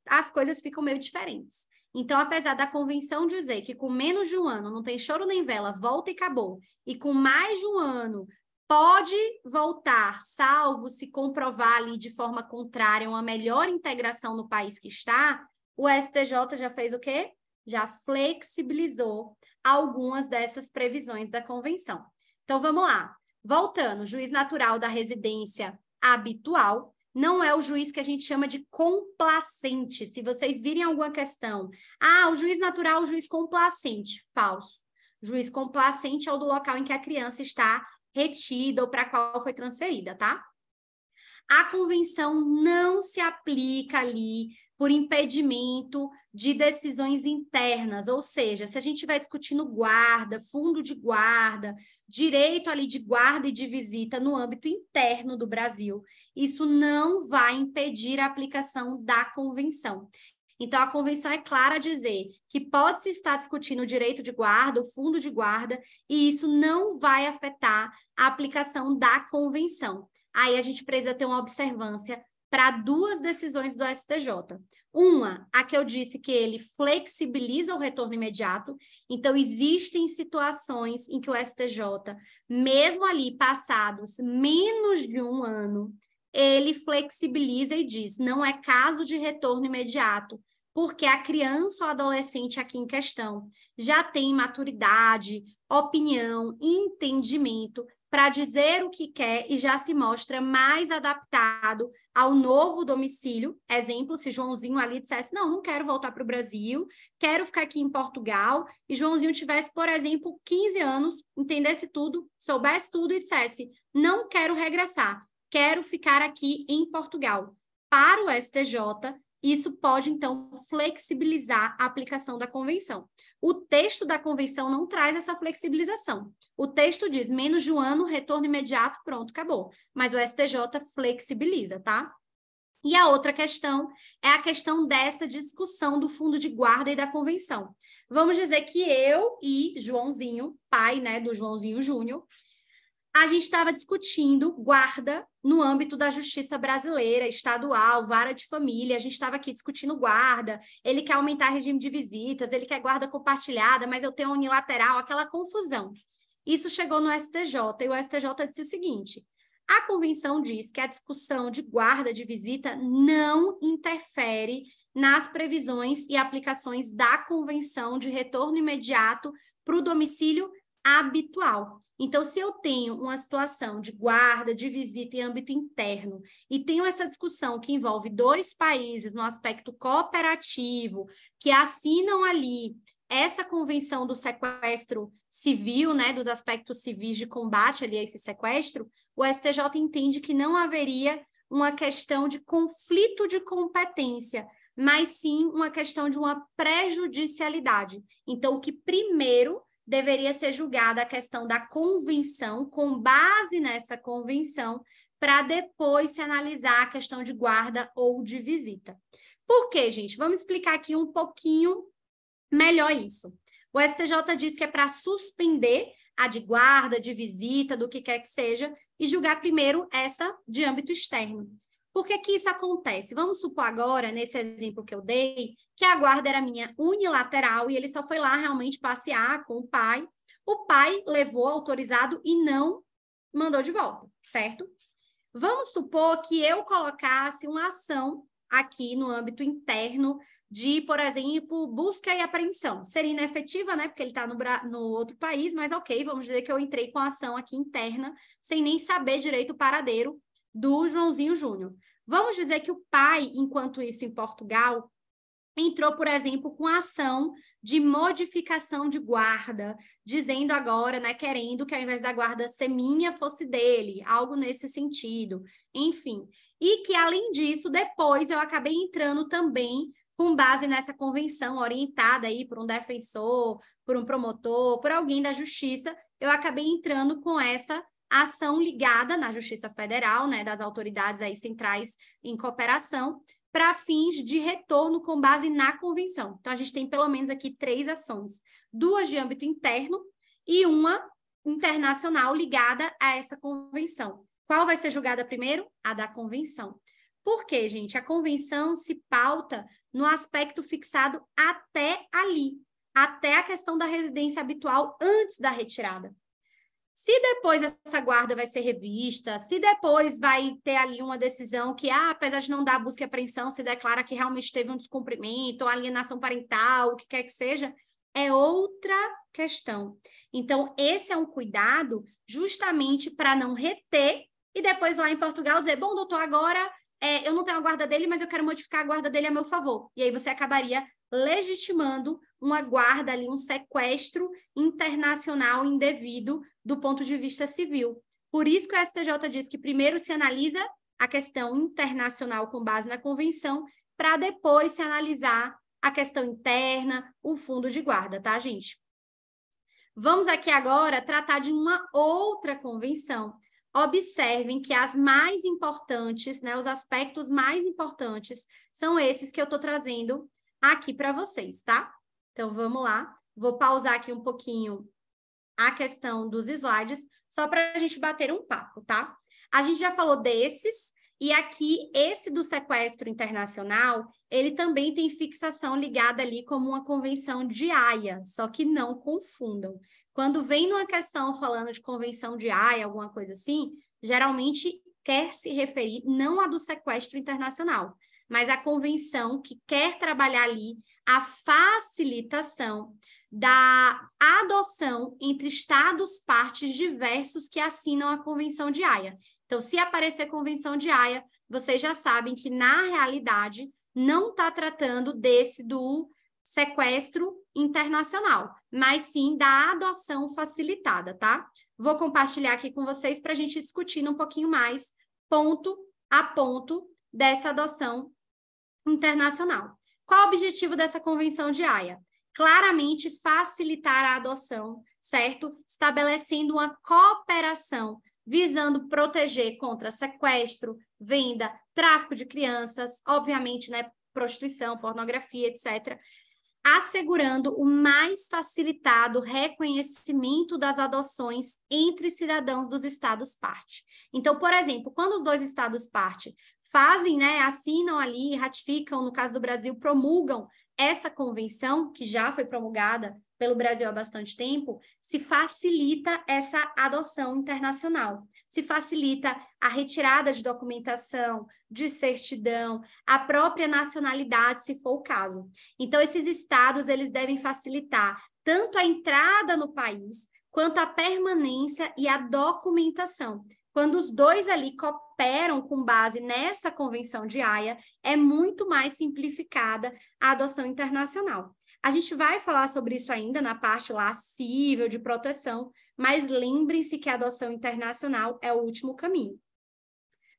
as coisas ficam meio diferentes. Então, apesar da convenção dizer que com menos de 1 ano não tem choro nem vela, volta e acabou, e com mais de 1 ano pode voltar, salvo se comprovar ali de forma contrária uma melhor integração no país que está, o STJ já fez o quê? Já flexibilizou algumas dessas previsões da convenção. Então, vamos lá. Voltando, juiz natural da residência habitual, não é o juiz que a gente chama de complacente. Se vocês virem alguma questão, o juiz natural, o juiz complacente, falso. Juiz complacente é o do local em que a criança está retida ou para qual foi transferida, tá? A convenção não se aplica ali por impedimento de decisões internas, ou seja, se a gente estiver discutindo guarda, fundo de guarda, direito ali de guarda e de visita no âmbito interno do Brasil, isso não vai impedir a aplicação da convenção. Então, a convenção é clara a dizer que pode-se estar discutindo o direito de guarda, o fundo de guarda, e isso não vai afetar a aplicação da convenção. Aí a gente precisa ter uma observância para 2 decisões do STJ. Uma, a que eu disse que ele flexibiliza o retorno imediato. Então, existem situações em que o STJ, mesmo ali passados menos de 1 ano, ele flexibiliza e diz, não é caso de retorno imediato, porque a criança ou adolescente aqui em questão já tem maturidade, opinião, entendimento para dizer o que quer e já se mostra mais adaptado ao novo domicílio. Exemplo, se Joãozinho ali dissesse, não quero voltar para o Brasil, quero ficar aqui em Portugal, e Joãozinho tivesse, por exemplo, 15 anos, entendesse tudo, soubesse tudo e dissesse, não quero regressar, quero ficar aqui em Portugal. Para o STJ, isso pode, então, flexibilizar a aplicação da convenção. O texto da convenção não traz essa flexibilização. O texto diz, menos de um ano, retorno imediato, pronto, acabou. Mas o STJ flexibiliza, tá? E a outra questão é a questão dessa discussão do fundo de guarda e da convenção. Vamos dizer que eu e Joãozinho, pai, né, do Joãozinho Júnior, a gente estava discutindo guarda no âmbito da justiça brasileira, estadual, vara de família, a gente estava aqui discutindo guarda, ele quer aumentar regime de visitas, ele quer guarda compartilhada, mas eu tenho unilateral, aquela confusão. Isso chegou no STJ, e o STJ disse o seguinte, a convenção diz que a discussão de guarda de visita não interfere nas previsões e aplicações da convenção de retorno imediato para o domicílio habitual. Então, se eu tenho uma situação de guarda, de visita em âmbito interno, e tenho essa discussão que envolve dois países no aspecto cooperativo, que assinam ali essa convenção do sequestro civil, né, dos aspectos civis de combate ali a esse sequestro, o STJ entende que não haveria uma questão de conflito de competência, mas sim uma questão de uma prejudicialidade. Então, o que primeiro deveria ser julgada a questão da convenção, com base nessa convenção, para depois se analisar a questão de guarda ou de visita. Por quê, gente? Vamos explicar aqui um pouquinho melhor isso. O STJ diz que é para suspender a de guarda, de visita, do que quer que seja, e julgar primeiro essa de âmbito externo. Por que que isso acontece? Vamos supor agora, nesse exemplo que eu dei, que a guarda era minha unilateral e ele só foi lá realmente passear com o pai. O pai levou autorizado e não mandou de volta, certo? Vamos supor que eu colocasse uma ação aqui no âmbito interno de, por exemplo, busca e apreensão. Seria inefetiva, né? Porque ele está no outro país, mas ok, vamos dizer que eu entrei com a ação aqui interna, sem nem saber direito o paradeiro do Joãozinho Júnior. Vamos dizer que o pai, enquanto isso em Portugal, entrou, por exemplo, com a ação de modificação de guarda, dizendo agora, né, querendo que ao invés da guarda ser minha, fosse dele, algo nesse sentido, enfim. E que, além disso, depois eu acabei entrando também com base nessa convenção, orientada aí por um defensor, por um promotor, por alguém da justiça, eu acabei entrando com essa ação ligada na Justiça Federal, né, das autoridades aí centrais em cooperação, para fins de retorno com base na convenção. Então, a gente tem pelo menos aqui 3 ações, 2 de âmbito interno e uma internacional ligada a essa convenção. Qual vai ser julgada primeiro? A da convenção. Por quê, gente? A convenção se pauta no aspecto fixado até ali, até a questão da residência habitual antes da retirada. Se depois essa guarda vai ser revista, se depois vai ter ali uma decisão que, apesar de não dar busca e apreensão, se declara que realmente teve um descumprimento, ou alienação parental, o que quer que seja, é outra questão. Então, esse é um cuidado justamente para não reter e depois lá em Portugal dizer, bom, doutor, agora eu não tenho a guarda dele, mas eu quero modificar a guarda dele a meu favor. E aí você acabaria legitimando uma guarda ali, um sequestro internacional indevido do ponto de vista civil. Por isso que o STJ diz que primeiro se analisa a questão internacional com base na convenção, para depois se analisar a questão interna, o fundo de guarda, tá, gente? Vamos aqui agora tratar de uma outra convenção. Observem que as mais importantes, né, os aspectos mais importantes são esses que eu estou trazendo aqui para vocês, tá? Então, vamos lá. Vou pausar aqui um pouquinho a questão dos slides, só para a gente bater um papo, tá? A gente já falou desses, e aqui, esse do sequestro internacional, ele também tem fixação ligada ali como uma convenção de Haia, só que não confundam. Quando vem numa questão falando de convenção de Haia, alguma coisa assim, geralmente quer se referir não a do sequestro internacional, mas a convenção que quer trabalhar ali a facilitação da adoção entre estados partes diversos que assinam a Convenção de Haia. Então, se aparecer Convenção de Haia, vocês já sabem que, na realidade, não está tratando do sequestro internacional, mas sim da adoção facilitada, tá? Vou compartilhar aqui com vocês para a gente discutir um pouquinho mais, ponto a ponto, dessa adoção internacional. Qual o objetivo dessa Convenção de Haia? Claramente facilitar a adoção, certo? Estabelecendo uma cooperação visando proteger contra sequestro, venda, tráfico de crianças, obviamente, né, prostituição, pornografia, etc., assegurando o mais facilitado reconhecimento das adoções entre cidadãos dos estados-parte. Então, por exemplo, quando os dois estados-parte fazem, né, assinam ali, ratificam, no caso do Brasil, promulgam essa convenção, que já foi promulgada pelo Brasil há bastante tempo, se facilita essa adoção internacional, se facilita a retirada de documentação, de certidão, a própria nacionalidade, se for o caso. Então, esses estados, eles devem facilitar tanto a entrada no país, quanto a permanência e a documentação. Quando os dois ali cooperam com base nessa Convenção de Haia, é muito mais simplificada a adoção internacional. A gente vai falar sobre isso ainda na parte lá cível, de proteção, mas lembrem-se que a adoção internacional é o último caminho.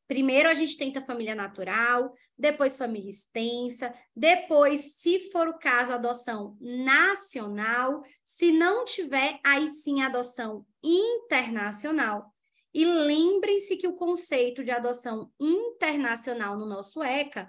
Primeiro a gente tenta família natural, depois família extensa, depois, se for o caso, adoção nacional, se não tiver, aí sim adoção internacional. E lembrem-se que o conceito de adoção internacional no nosso ECA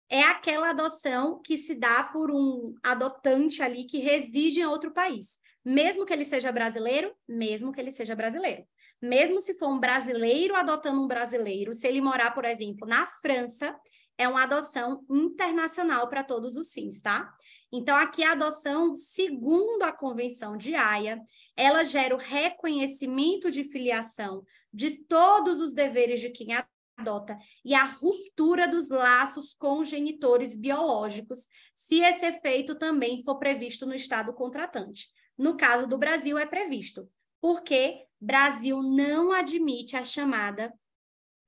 é aquela adoção que se dá por um adotante ali que reside em outro país. Mesmo que ele seja brasileiro, mesmo que ele seja brasileiro. Mesmo se for um brasileiro adotando um brasileiro, se ele morar, por exemplo, na França, é uma adoção internacional para todos os fins, tá? Então, aqui a adoção, segundo a Convenção de Haia, ela gera o reconhecimento de filiação de todos os deveres de quem adota e a ruptura dos laços com genitores biológicos, se esse efeito também for previsto no estado contratante. No caso do Brasil, é previsto, porque Brasil não admite a chamada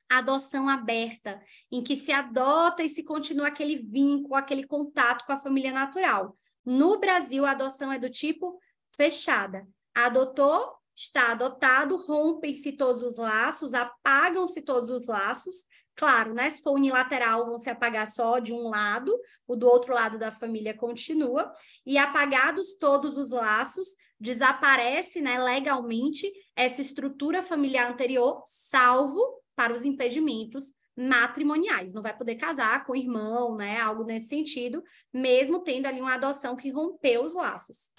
adoção aberta, em que se adota e se continua aquele vínculo, aquele contato com a família natural. No Brasil, a adoção é do tipo fechada. Adotou, está adotado, rompem-se todos os laços, apagam-se todos os laços. Claro, né? Se for unilateral, vão se apagar só de um lado, o do outro lado da família continua. E apagados todos os laços, desaparece, né, legalmente essa estrutura familiar anterior, salvo para os impedimentos matrimoniais. Não vai poder casar com o irmão, né? Algo nesse sentido, mesmo tendo ali uma adoção que rompeu os laços.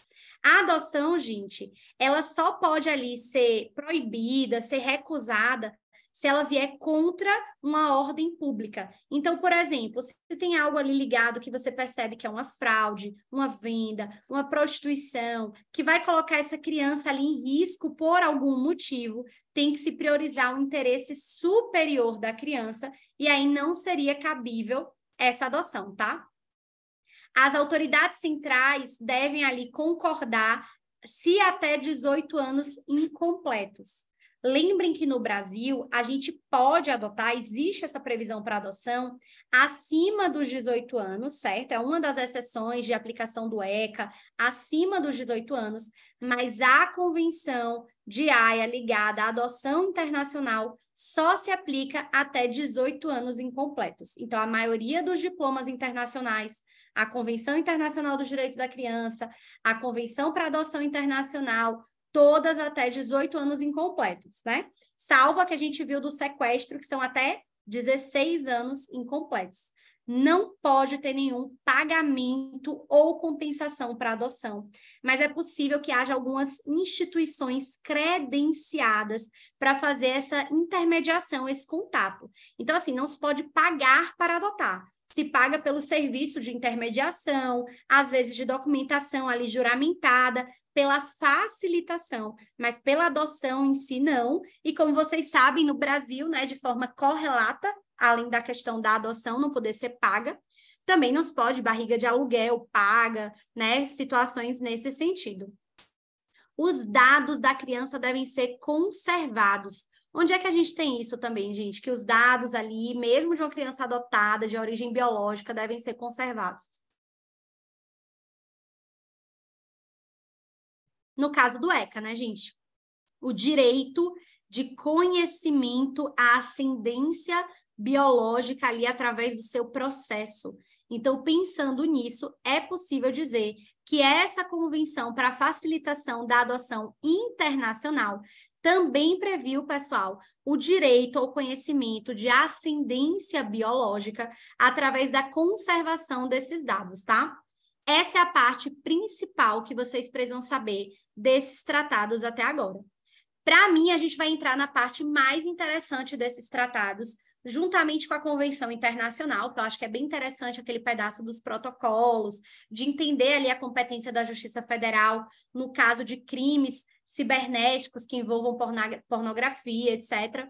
A adoção, gente, ela só pode ali ser proibida, ser recusada, se ela vier contra uma ordem pública. Então, por exemplo, se tem algo ali ligado que você percebe que é uma fraude, uma venda, uma prostituição, que vai colocar essa criança ali em risco por algum motivo, tem que se priorizar o interesse superior da criança, e aí não seria cabível essa adoção, tá? As autoridades centrais devem ali concordar se até 18 anos incompletos. Lembrem que no Brasil, a gente pode adotar, existe essa previsão para adoção, acima dos 18 anos, certo? É uma das exceções de aplicação do ECA, acima dos 18 anos, mas a Convenção de Haia ligada à adoção internacional só se aplica até 18 anos incompletos. Então, a maioria dos diplomas internacionais, a Convenção Internacional dos Direitos da Criança, a Convenção para Adoção Internacional, todas até 18 anos incompletos, né? Salvo a que a gente viu do sequestro, que são até 16 anos incompletos. Não pode ter nenhum pagamento ou compensação para adoção, mas é possível que haja algumas instituições credenciadas para fazer essa intermediação, esse contato. Então, assim, não se pode pagar para adotar. Se paga pelo serviço de intermediação, às vezes de documentação ali juramentada, pela facilitação, mas pela adoção em si não. E como vocês sabem, no Brasil, né, de forma correlata além da questão da adoção não poder ser paga. Também não se pode barriga de aluguel paga, né? Situações nesse sentido. Os dados da criança devem ser conservados. Onde é que a gente tem isso também, gente? Que os dados ali, mesmo de uma criança adotada, de origem biológica, devem ser conservados. No caso do ECA, né, gente? O direito de conhecimento à ascendência biológica ali através do seu processo. Então, pensando nisso, é possível dizer que essa convenção para facilitação da adoção internacional também previu, pessoal, o direito ao conhecimento de ascendência biológica através da conservação desses dados, tá? Essa é a parte principal que vocês precisam saber desses tratados até agora. Para mim, a gente vai entrar na parte mais interessante desses tratados, juntamente com a Convenção Internacional, que eu acho que é bem interessante aquele pedaço dos protocolos, de entender ali a competência da Justiça Federal no caso de crimes cibernéticos que envolvam pornografia, etc.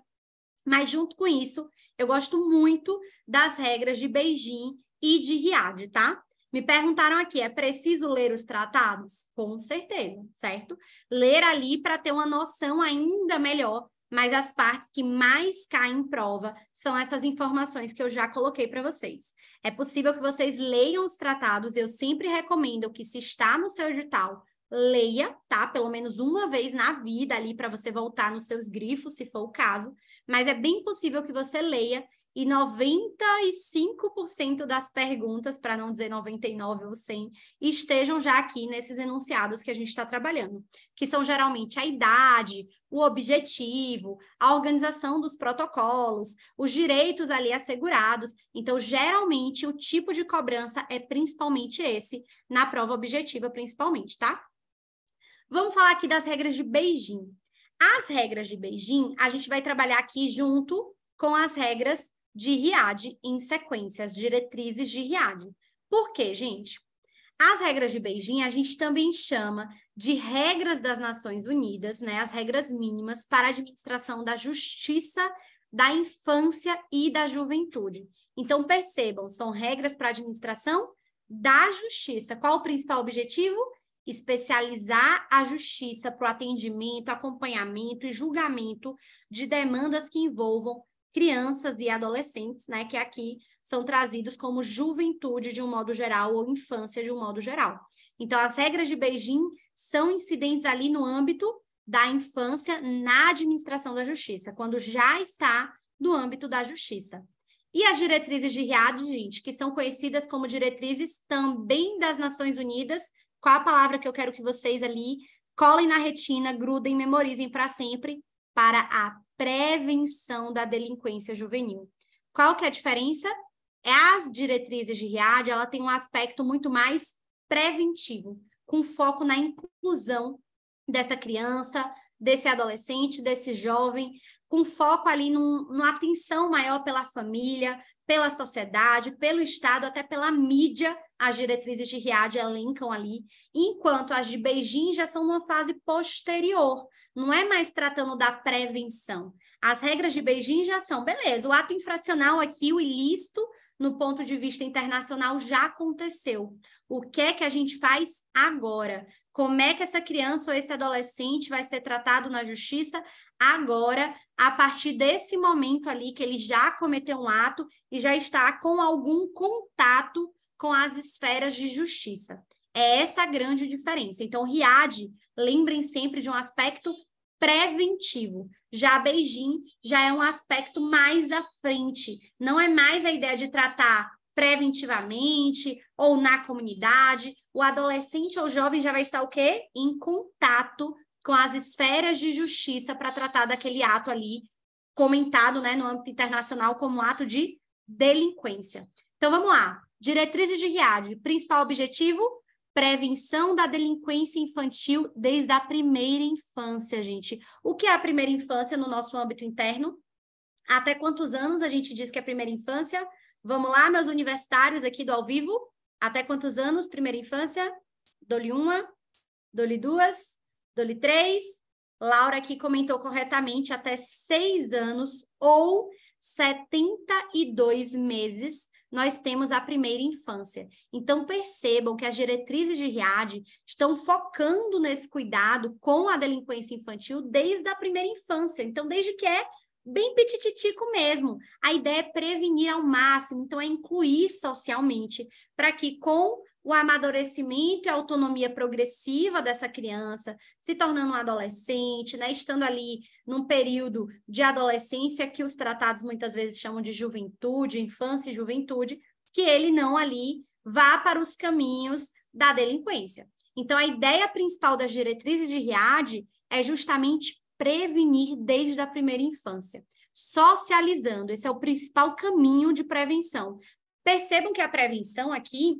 Mas, junto com isso, eu gosto muito das regras de Beijing e de Riad, tá? Me perguntaram aqui, é preciso ler os tratados? Com certeza, certo? Ler ali para ter uma noção ainda melhor, mas as partes que mais caem em prova são essas informações que eu já coloquei para vocês. É possível que vocês leiam os tratados, eu sempre recomendo que, se está no seu edital, leia, tá? Pelo menos uma vez na vida ali para você voltar nos seus grifos, se for o caso, mas é bem possível que você leia e 95% das perguntas, para não dizer 99 ou 100, estejam já aqui nesses enunciados que a gente está trabalhando, que são geralmente a idade, o objetivo, a organização dos protocolos, os direitos ali assegurados. Então, geralmente, o tipo de cobrança é principalmente esse, na prova objetiva principalmente, tá? Vamos falar aqui das regras de Beijing. As regras de Beijing, a gente vai trabalhar aqui junto com as regras de Riad em sequência, as diretrizes de Riad. Por quê, gente? As regras de Beijing a gente também chama de regras das Nações Unidas, né? As regras mínimas para a administração da justiça da infância e da juventude. Então, percebam, são regras para a administração da justiça. Qual o principal objetivo? Especializar a justiça para o atendimento, acompanhamento e julgamento de demandas que envolvam crianças e adolescentes, né, que aqui são trazidos como juventude de um modo geral ou infância de um modo geral. Então, as regras de Beijing são incidentes ali no âmbito da infância na administração da justiça, quando já está no âmbito da justiça. E as diretrizes de Riad, gente, que são conhecidas como diretrizes também das Nações Unidas. Qual a palavra que eu quero que vocês ali colem na retina, grudem, memorizem para sempre? Para a prevenção da delinquência juvenil. Qual que é a diferença? As diretrizes de Riad, ela tem um aspecto muito mais preventivo, com foco na inclusão dessa criança, desse adolescente, desse jovem, com foco ali numa atenção maior pela família, pela sociedade, pelo Estado, até pela mídia. As diretrizes de Riad elencam ali, enquanto as de Beijing já são numa fase posterior, não é mais tratando da prevenção. As regras de Beijing já são, beleza, o ato infracional aqui, o ilícito, no ponto de vista internacional, já aconteceu. O que é que a gente faz agora? Como é que essa criança ou esse adolescente vai ser tratado na justiça agora, a partir desse momento ali que ele já cometeu um ato e já está com algum contato com as esferas de justiça? É essa a grande diferença. Então, Riad, lembrem sempre de um aspecto preventivo. Já Beijing já é um aspecto mais à frente. Não é mais a ideia de tratar preventivamente ou na comunidade. O adolescente ou jovem já vai estar o quê? Em contato com as esferas de justiça para tratar daquele ato ali comentado, né, no âmbito internacional como ato de delinquência. Então, vamos lá. Diretrizes de Riad. Principal objetivo? Prevenção da delinquência infantil desde a primeira infância, gente. O que é a primeira infância no nosso âmbito interno? Até quantos anos a gente diz que é a primeira infância? Vamos lá, meus universitários aqui do ao vivo. Até quantos anos, primeira infância? Dou-lhe uma, dou-lhe duas, dou-lhe três. Laura aqui comentou corretamente, até 6 anos ou 72 meses, nós temos a primeira infância. Então, percebam que as diretrizes de Riad estão focando nesse cuidado com a delinquência infantil desde a primeira infância. Então, desde que é bem pitititico mesmo. A ideia é prevenir ao máximo, então é incluir socialmente, para que com o amadurecimento e a autonomia progressiva dessa criança, se tornando um adolescente, né, estando ali num período de adolescência que os tratados muitas vezes chamam de juventude, infância e juventude, que ele não ali vá para os caminhos da delinquência. Então, a ideia principal das diretrizes de Riad é justamente prevenir desde a primeira infância, socializando. Esse é o principal caminho de prevenção. Percebam que a prevenção aqui,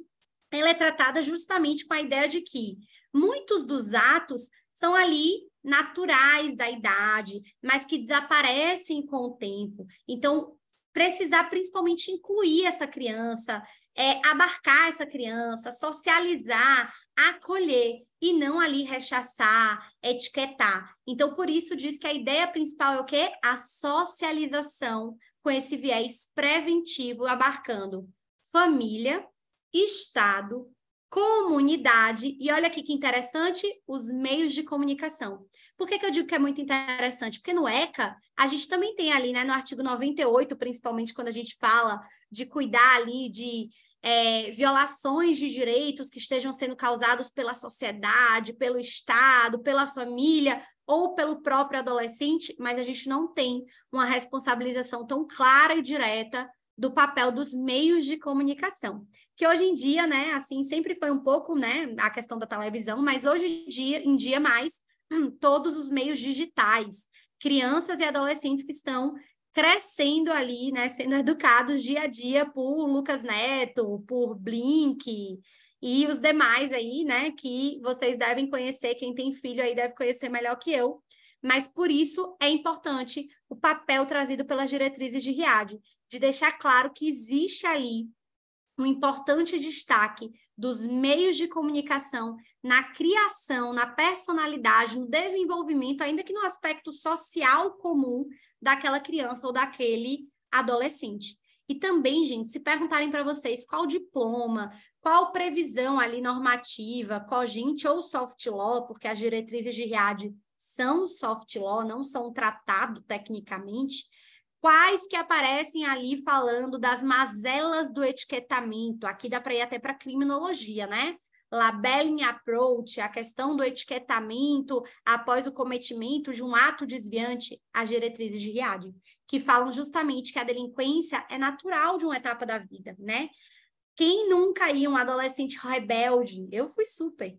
ela é tratada justamente com a ideia de que muitos dos atos são ali naturais da idade, mas que desaparecem com o tempo. Então, precisar principalmente incluir essa criança, abarcar essa criança, socializar, acolher e não ali rechaçar, etiquetar. Então, por isso diz que a ideia principal é o quê? A socialização com esse viés preventivo, abarcando família, Estado, comunidade, e olha aqui que interessante, os meios de comunicação. Por que eu digo que é muito interessante? Porque no ECA, a gente também tem ali, né, no artigo 98, principalmente quando a gente fala de cuidar ali de violações de direitos que estejam sendo causados pela sociedade, pelo Estado, pela família ou pelo próprio adolescente, mas a gente não tem uma responsabilização tão clara e direta do papel dos meios de comunicação, que hoje em dia, né, assim, sempre foi um pouco, né, a questão da televisão, mas hoje em dia mais todos os meios digitais, crianças e adolescentes que estão crescendo ali, né, sendo educados dia a dia por Lucas Neto, por Blink e os demais aí, né, que vocês devem conhecer, quem tem filho aí deve conhecer melhor que eu, mas por isso é importante o papel trazido pelas diretrizes de Riad, de deixar claro que existe ali um importante destaque dos meios de comunicação na criação, na personalidade, no desenvolvimento, ainda que no aspecto social comum daquela criança ou daquele adolescente. E também, gente, se perguntarem para vocês qual diploma, qual previsão ali normativa, cogente ou soft law, porque as diretrizes de Riad são soft law, não são um tratado tecnicamente, quais que aparecem ali falando das mazelas do etiquetamento, aqui dá para ir até para criminologia, né? Labeling approach, a questão do etiquetamento após o cometimento de um ato desviante, as diretrizes de Riad, que falam justamente que a delinquência é natural de uma etapa da vida, né? Quem nunca ia um adolescente rebelde? Eu fui super.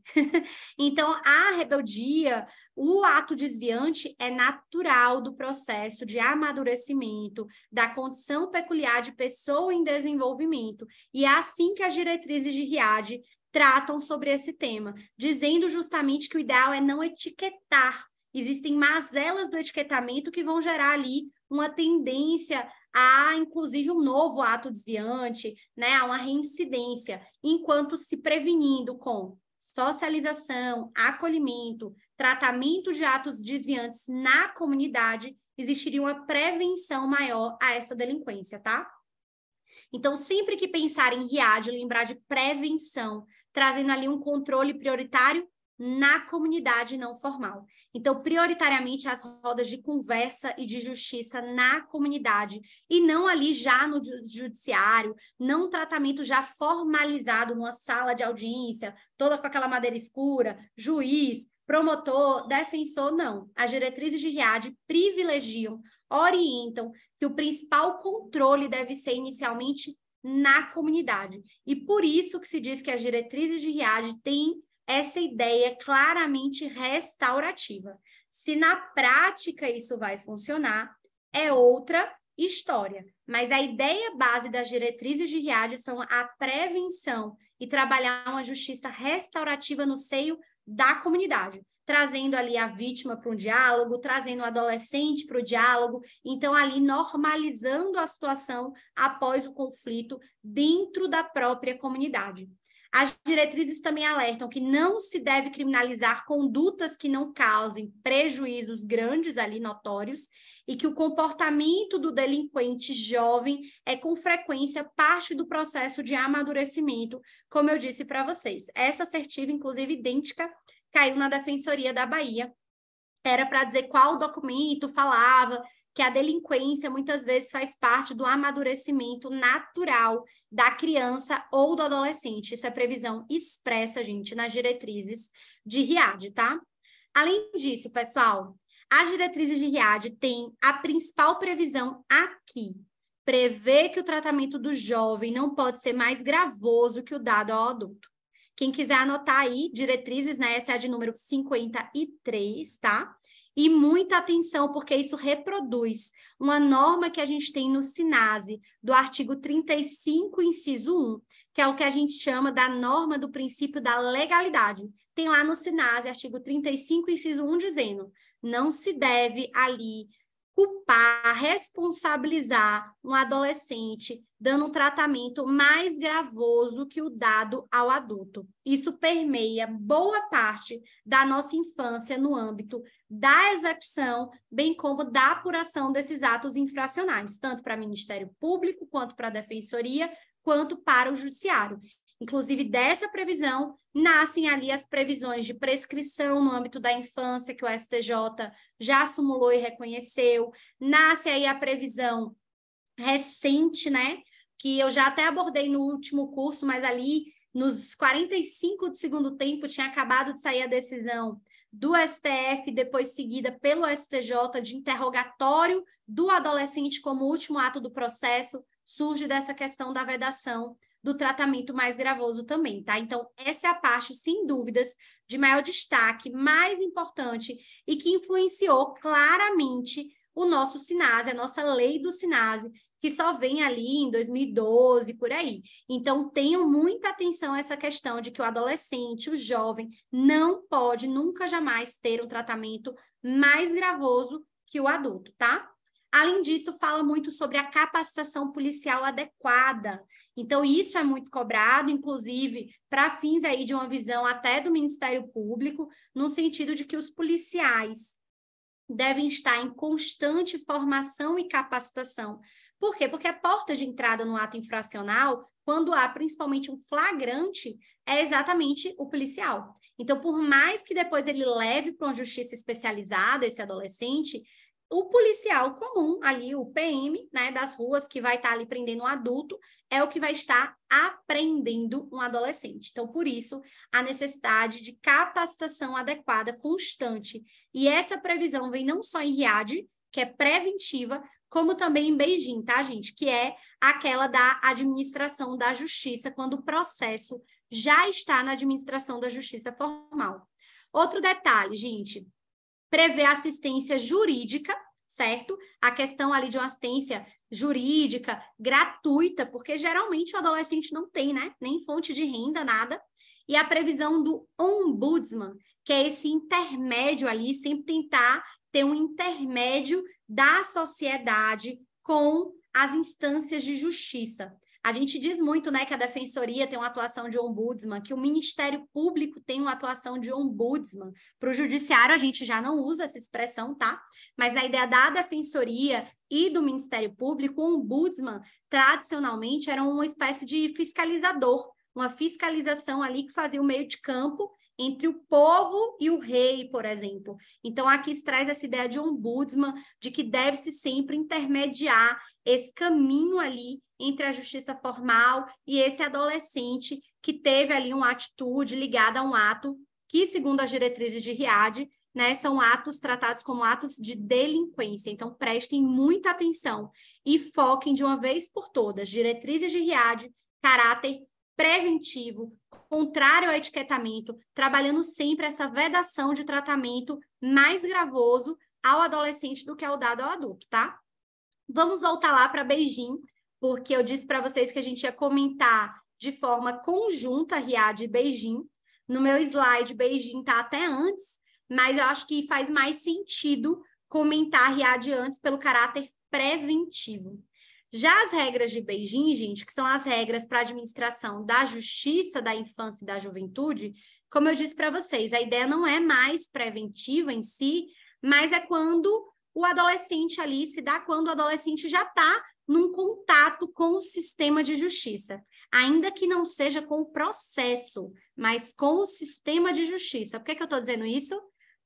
Então, a rebeldia, o ato desviante é natural do processo de amadurecimento, da condição peculiar de pessoa em desenvolvimento. E é assim que as diretrizes de Riad tratam sobre esse tema, dizendo justamente que o ideal é não etiquetar. Existem mazelas do etiquetamento que vão gerar ali uma tendência a, inclusive, um novo ato desviante, né, a uma reincidência, enquanto se prevenindo com socialização, acolhimento, tratamento de atos desviantes na comunidade, existiria uma prevenção maior a essa delinquência, tá? Então, sempre que pensar em Riad, lembrar de prevenção, trazendo ali um controle prioritário na comunidade não formal. Então, prioritariamente as rodas de conversa e de justiça na comunidade, e não ali já no judiciário, não um tratamento já formalizado numa sala de audiência, toda com aquela madeira escura, juiz, promotor, defensor, não. As diretrizes de Riad privilegiam, orientam que o principal controle deve ser inicialmente na comunidade. E por isso que se diz que as diretrizes de Riad têm essa ideia claramente restaurativa. Se na prática isso vai funcionar, é outra história. Mas a ideia base das diretrizes de Riad são a prevenção e trabalhar uma justiça restaurativa no seio da comunidade, trazendo ali a vítima para um diálogo, trazendo o adolescente para o diálogo, então ali normalizando a situação após o conflito dentro da própria comunidade. As diretrizes também alertam que não se deve criminalizar condutas que não causem prejuízos grandes ali, notórios, e que o comportamento do delinquente jovem é, com frequência, parte do processo de amadurecimento, como eu disse para vocês. Essa assertiva, inclusive, idêntica, caiu na Defensoria da Bahia. Era para dizer qual documento falava que a delinquência muitas vezes faz parte do amadurecimento natural da criança ou do adolescente. Isso é previsão expressa, gente, nas diretrizes de RIAD, tá? Além disso, pessoal, as diretrizes de RIAD têm a principal previsão aqui. Prevê que o tratamento do jovem não pode ser mais gravoso que o dado ao adulto. Quem quiser anotar aí, diretrizes, né? Essa é a de número 53, tá? E muita atenção, porque isso reproduz uma norma que a gente tem no SINASE, do artigo 35, inciso 1, que é o que a gente chama da norma do princípio da legalidade. Tem lá no SINASE, artigo 35, inciso 1, dizendo: não se deve ali culpar, responsabilizar um adolescente dando um tratamento mais gravoso que o dado ao adulto. Isso permeia boa parte da nossa infância no âmbito da execução, bem como da apuração desses atos infracionais, tanto para o Ministério Público, quanto para a Defensoria, quanto para o Judiciário. Inclusive, dessa previsão, nascem ali as previsões de prescrição no âmbito da infância, que o STJ já simulou e reconheceu. Nasce aí a previsão recente, né? Que eu já até abordei no último curso, mas ali nos 45 do segundo tempo tinha acabado de sair a decisão do STF, depois seguida pelo STJ, de interrogatório do adolescente como último ato do processo. Surge dessa questão da vedação do tratamento mais gravoso também, tá? Então, essa é a parte, sem dúvidas, de maior destaque, mais importante e que influenciou claramente o nosso SINASE, a nossa lei do SINASE, que só vem ali em 2012, por aí. Então, tenham muita atenção a essa questão de que o adolescente, o jovem, não pode nunca jamais ter um tratamento mais gravoso que o adulto, tá? Além disso, fala muito sobre a capacitação policial adequada. Então, isso é muito cobrado, inclusive, para fins aí de uma visão até do Ministério Público, no sentido de que os policiais devem estar em constante formação e capacitação. Por quê? Porque a porta de entrada no ato infracional, quando há principalmente um flagrante, é exatamente o policial. Então, por mais que depois ele leve para uma justiça especializada esse adolescente, o policial comum ali, o PM, né, das ruas, que vai estar ali prendendo um adulto, é o que vai estar apreendendo um adolescente. Então, por isso, a necessidade de capacitação adequada, constante. E essa previsão vem não só em RIAD, que é preventiva, como também em Beijing, tá, gente? Que é aquela da administração da justiça, quando o processo já está na administração da justiça formal. Outro detalhe, gente, prevê assistência jurídica, certo? A questão ali de uma assistência jurídica gratuita, porque geralmente o adolescente não tem, né? Nem fonte de renda, nada. E a previsão do ombudsman, que é esse intermédio ali, sempre tentar ter um intermédio da sociedade com as instâncias de justiça. A gente diz muito, né, que a Defensoria tem uma atuação de ombudsman, que o Ministério Público tem uma atuação de ombudsman. Para o Judiciário, a gente já não usa essa expressão, tá? Mas na ideia da Defensoria e do Ministério Público, o ombudsman, tradicionalmente, era uma espécie de fiscalizador, uma fiscalização ali que fazia o meio de campo entre o povo e o rei, por exemplo. Então, aqui se traz essa ideia de ombudsman, de que deve-se sempre intermediar esse caminho ali entre a justiça formal e esse adolescente que teve ali uma atitude ligada a um ato que, segundo as diretrizes de RIAD, né, são atos tratados como atos de delinquência. Então, prestem muita atenção e foquem de uma vez por todas, diretrizes de RIAD, caráter preventivo, contrário ao etiquetamento, trabalhando sempre essa vedação de tratamento mais gravoso ao adolescente do que ao dado ao adulto, tá? Vamos voltar lá para Beijing, porque eu disse para vocês que a gente ia comentar de forma conjunta RIAD e Beijing. No meu slide, Beijing está até antes, mas eu acho que faz mais sentido comentar RIAD antes pelo caráter preventivo. Já as regras de Beijing, gente, que são as regras para a administração da justiça da infância e da juventude, como eu disse para vocês, a ideia não é mais preventiva em si, mas é quando o adolescente ali se dá quando o adolescente já está num contato com o sistema de justiça, ainda que não seja com o processo, mas com o sistema de justiça. Por que eu estou dizendo isso?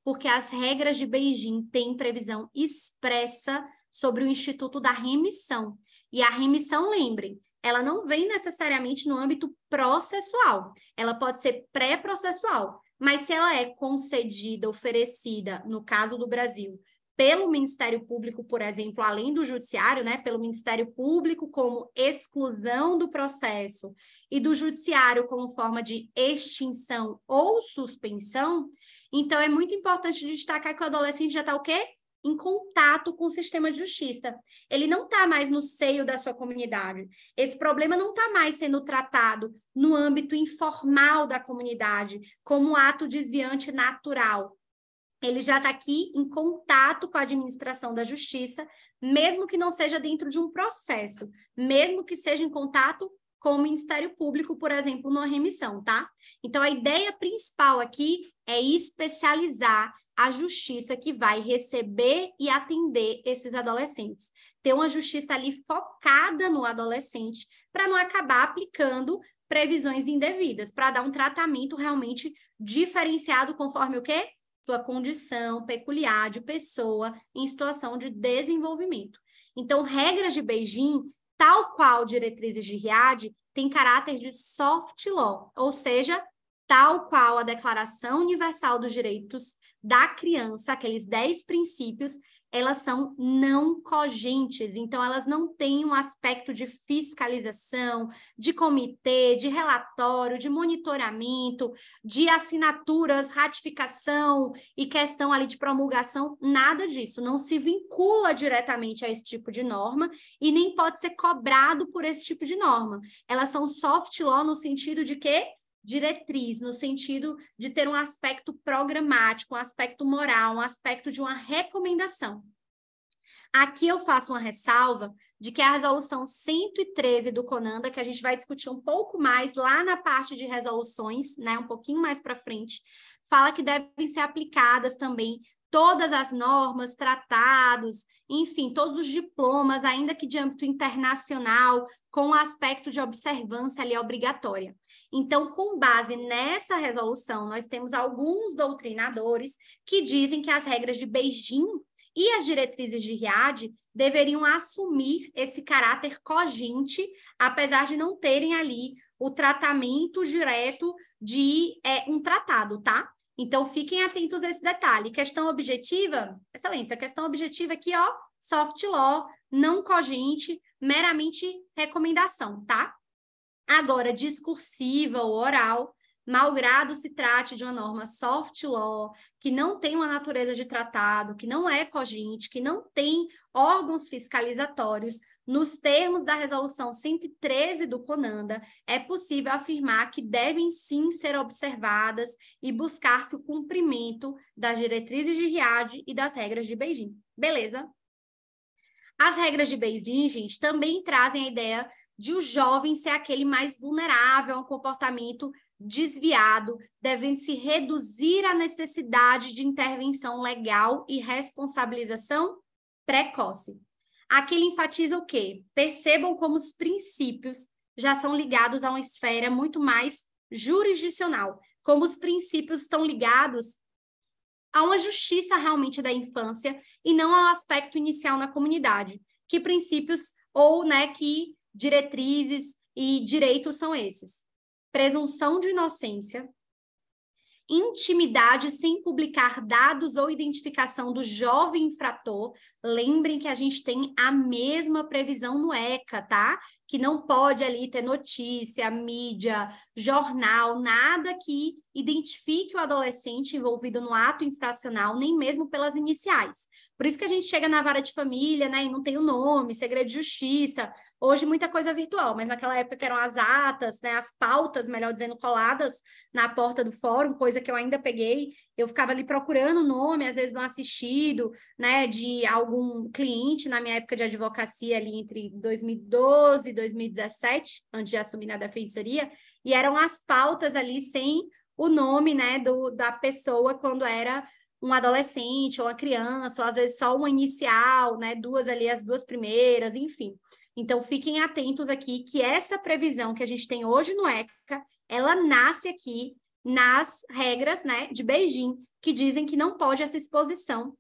Porque as regras de Beijing têm previsão expressa sobre o Instituto da Remissão. E a remissão, lembrem, ela não vem necessariamente no âmbito processual, ela pode ser pré-processual, mas se ela é concedida, oferecida, no caso do Brasil, pelo Ministério Público, por exemplo, além do Judiciário, né, pelo Ministério Público como exclusão do processo e do Judiciário como forma de extinção ou suspensão, então é muito importante destacar que o adolescente já está o quê? Em contato com o sistema de justiça. Ele não está mais no seio da sua comunidade. Esse problema não está mais sendo tratado no âmbito informal da comunidade, como um ato desviante natural. Ele já está aqui em contato com a administração da justiça, mesmo que não seja dentro de um processo, mesmo que seja em contato com o Ministério Público, por exemplo, numa remissão, tá? Então, a ideia principal aqui é especializar a justiça que vai receber e atender esses adolescentes. Ter uma justiça ali focada no adolescente, para não acabar aplicando previsões indevidas, para dar um tratamento realmente diferenciado conforme o quê? Sua condição peculiar de pessoa em situação de desenvolvimento. Então, regras de Beijing, tal qual diretrizes de Riad, tem caráter de soft law, ou seja, tal qual a Declaração Universal dos Direitos da Criança, aqueles 10 princípios, elas são não cogentes, então elas não têm um aspecto de fiscalização, de comitê, de relatório, de monitoramento, de assinaturas, ratificação e questão ali de promulgação, nada disso, não se vincula diretamente a esse tipo de norma e nem pode ser cobrado por esse tipo de norma. Elas são soft law no sentido de que diretriz, no sentido de ter um aspecto programático, um aspecto moral, um aspecto de uma recomendação. Aqui eu faço uma ressalva de que a resolução 113 do CONANDA, que a gente vai discutir um pouco mais lá na parte de resoluções, né, um pouquinho mais para frente, fala que devem ser aplicadas também todas as normas, tratados, enfim, todos os diplomas, ainda que de âmbito internacional, com o aspecto de observância ali obrigatória. Então, com base nessa resolução, nós temos alguns doutrinadores que dizem que as regras de Beijing e as diretrizes de Riad deveriam assumir esse caráter cogente, apesar de não terem ali o tratamento direto de um tratado, tá? Então, fiquem atentos a esse detalhe. Questão objetiva, excelência, questão objetiva aqui, ó, soft law, não cogente, meramente recomendação, tá? Agora, discursiva ou oral, malgrado se trate de uma norma soft law, que não tem uma natureza de tratado, que não é cogente, que não tem órgãos fiscalizatórios, nos termos da resolução 113 do CONANDA, é possível afirmar que devem sim ser observadas e buscar-se o cumprimento das diretrizes de Riad e das regras de Beijing. Beleza? As regras de Beijing, gente, também trazem a ideia de o jovem ser aquele mais vulnerável a um comportamento desviado, devem se reduzir a necessidade de intervenção legal e responsabilização precoce. Aqui ele enfatiza o quê? Percebam como os princípios já são ligados a uma esfera muito mais jurisdicional, como os princípios estão ligados a uma justiça realmente da infância e não ao aspecto inicial na comunidade. Que princípios ou, né, que diretrizes e direitos são esses? Presunção de inocência, intimidade sem publicar dados ou identificação do jovem infrator. Lembrem que a gente tem a mesma previsão no ECA, tá? Que não pode ali ter notícia, mídia, jornal, nada que identifique o adolescente envolvido no ato infracional, nem mesmo pelas iniciais. Por isso que a gente chega na vara de família, né, e não tem o nome, segredo de justiça, Hoje muita coisa virtual, mas naquela época que eram as atas, né, as pautas, melhor dizendo, coladas na porta do fórum, coisa que eu ainda peguei. Eu ficava ali procurando o nome, às vezes não assistido, né, de algum cliente na minha época de advocacia ali entre 2012 e 2017, antes de assumir na defensoria, e eram as pautas ali sem o nome, né, da pessoa quando era um adolescente ou uma criança, ou às vezes só uma inicial, né, duas ali, as duas primeiras, enfim. Então, fiquem atentos aqui que essa previsão que a gente tem hoje no ECA, ela nasce aqui nas regras, né, de Beijing, que dizem que não pode essa exposição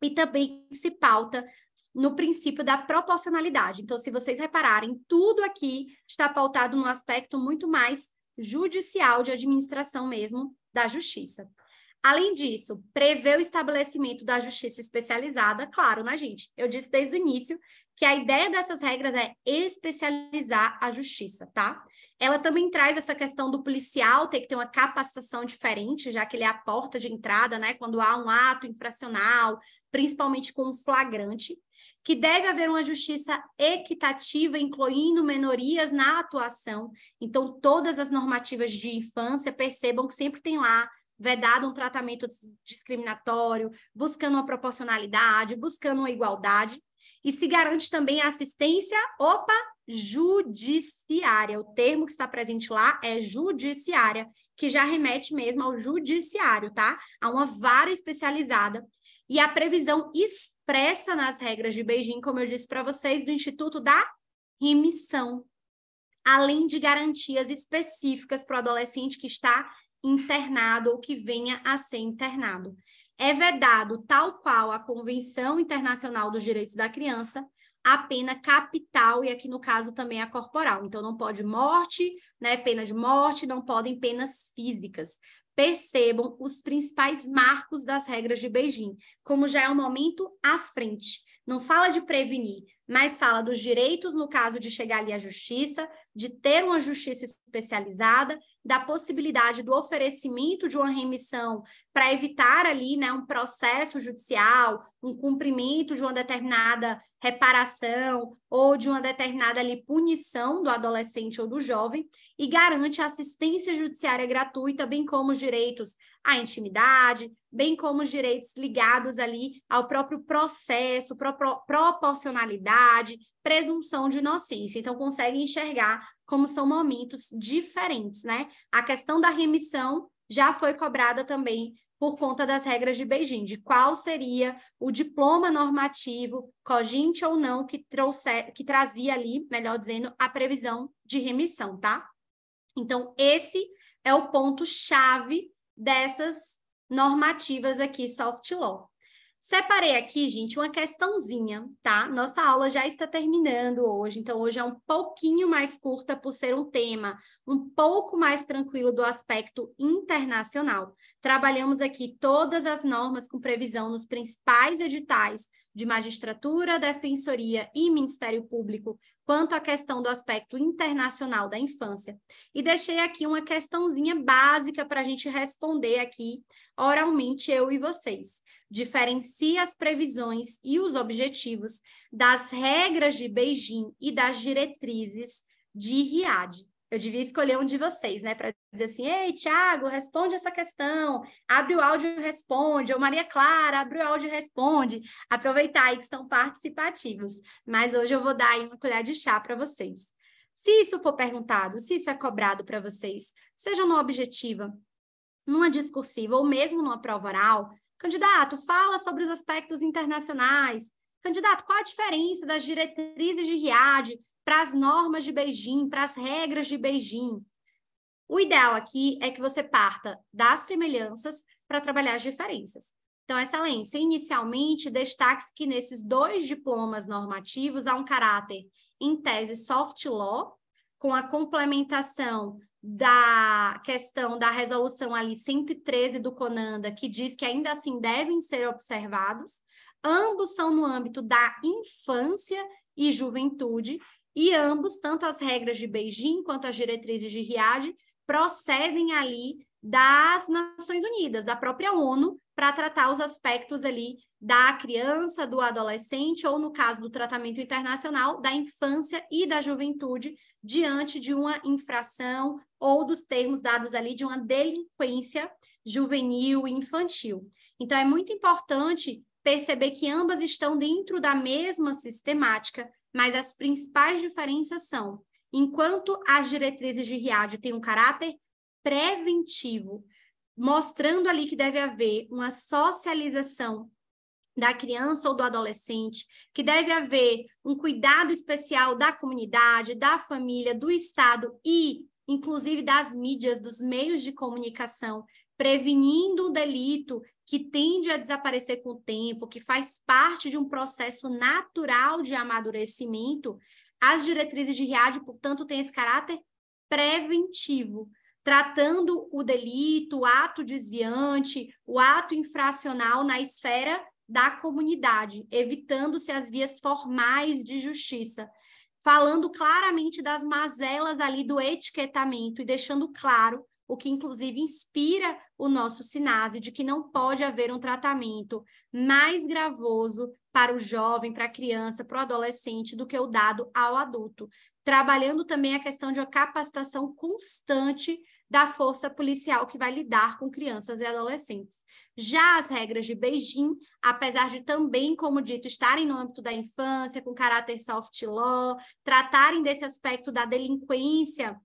e também se pauta no princípio da proporcionalidade. Então, se vocês repararem, tudo aqui está pautado num aspecto muito mais judicial, de administração mesmo, da justiça. Além disso, prevê o estabelecimento da justiça especializada, claro, né, gente? Eu disse desde o início que a ideia dessas regras é especializar a justiça, tá? Ela também traz essa questão do policial ter que ter uma capacitação diferente, já que ele é a porta de entrada, né? Quando há um ato infracional, principalmente com um flagrante, que deve haver uma justiça equitativa, incluindo minorias na atuação. Então, todas as normativas de infância percebam que sempre tem lá vedado um tratamento discriminatório, buscando uma proporcionalidade, buscando uma igualdade, e se garante também a assistência, judiciária. O termo que está presente lá é judiciária, que já remete mesmo ao judiciário, tá? A uma vara especializada. E a previsão expressa nas regras de Beijing, como eu disse para vocês, do Instituto da Remissão, além de garantias específicas para o adolescente que está internado ou que venha a ser internado. É vedado, tal qual a Convenção Internacional dos Direitos da Criança, a pena capital e aqui no caso também a corporal. Então não pode morte, né, pena de morte, não podem penas físicas. Percebam os principais marcos das regras de Beijing, como já é um momento à frente. Não fala de prevenir, mas fala dos direitos no caso de chegar ali à justiça, de ter uma justiça especializada, da possibilidade do oferecimento de uma remissão para evitar ali, né, um processo judicial, um cumprimento de uma determinada reparação ou de uma determinada ali punição do adolescente ou do jovem, e garante assistência judiciária gratuita, bem como os direitos à intimidade, bem como os direitos ligados ali ao próprio processo, proporcionalidade, presunção de inocência. Então, consegue enxergar como são momentos diferentes, né? A questão da remissão já foi cobrada também por conta das regras de Beijing, de qual seria o diploma normativo, cogente ou não, que trazia ali, melhor dizendo, a previsão de remissão, tá? Então, esse é o ponto-chave dessas normativas aqui, soft law. Separei aqui, gente, uma questãozinha, tá? Nossa aula já está terminando hoje, então hoje é um pouquinho mais curta por ser um tema um pouco mais tranquilo do aspecto internacional. Trabalhamos aqui todas as normas com previsão nos principais editais de magistratura, defensoria e Ministério Público, quanto à questão do aspecto internacional da infância. E deixei aqui uma questãozinha básica para a gente responder aqui oralmente, eu e vocês. Diferencia as previsões e os objetivos das regras de Beijing e das diretrizes de Riad. Eu devia escolher um de vocês, né, para dizer assim, ei, Thiago, responde essa questão, abre o áudio e responde, ou Maria Clara, abre o áudio e responde, aproveitar aí que estão participativos, mas hoje eu vou dar aí uma colher de chá para vocês. Se isso for perguntado, se isso é cobrado para vocês, seja numa objetiva, numa discursiva ou mesmo numa prova oral, candidato, fala sobre os aspectos internacionais, candidato, qual a diferença das diretrizes de Riad para as normas de Beijing, para as regras de Beijing? O ideal aqui é que você parta das semelhanças para trabalhar as diferenças. Então, excelência, inicialmente, destaque-se que nesses 2 diplomas normativos há um caráter, em tese, soft law, com a complementação da questão da resolução ali 113 do CONANDA, que diz que ainda assim devem ser observados. Ambos são no âmbito da infância e juventude, e ambos, tanto as regras de Beijing quanto as diretrizes de Riad, procedem ali das Nações Unidas, da própria ONU, para tratar os aspectos ali da criança, do adolescente, ou no caso do tratamento internacional, da infância e da juventude, diante de uma infração ou dos termos dados ali de uma delinquência juvenil e infantil. Então, é muito importante perceber que ambas estão dentro da mesma sistemática, mas as principais diferenças são, enquanto as diretrizes de RIAD têm um caráter preventivo, mostrando ali que deve haver uma socialização da criança ou do adolescente, que deve haver um cuidado especial da comunidade, da família, do Estado e, inclusive, das mídias, dos meios de comunicação, prevenindo o delito que tende a desaparecer com o tempo, que faz parte de um processo natural de amadurecimento. As diretrizes de RIAD, portanto, têm esse caráter preventivo, tratando o delito, o ato desviante, o ato infracional na esfera da comunidade, evitando-se as vias formais de justiça, falando claramente das mazelas ali do etiquetamento e deixando claro o que, inclusive, inspira o nosso SINASE, de que não pode haver um tratamento mais gravoso para o jovem, para a criança, para o adolescente, do que o dado ao adulto. Trabalhando também a questão de uma capacitação constante da força policial que vai lidar com crianças e adolescentes. Já as regras de Beijing, apesar de também, como dito, estarem no âmbito da infância, com caráter soft law, tratarem desse aspecto da delinquência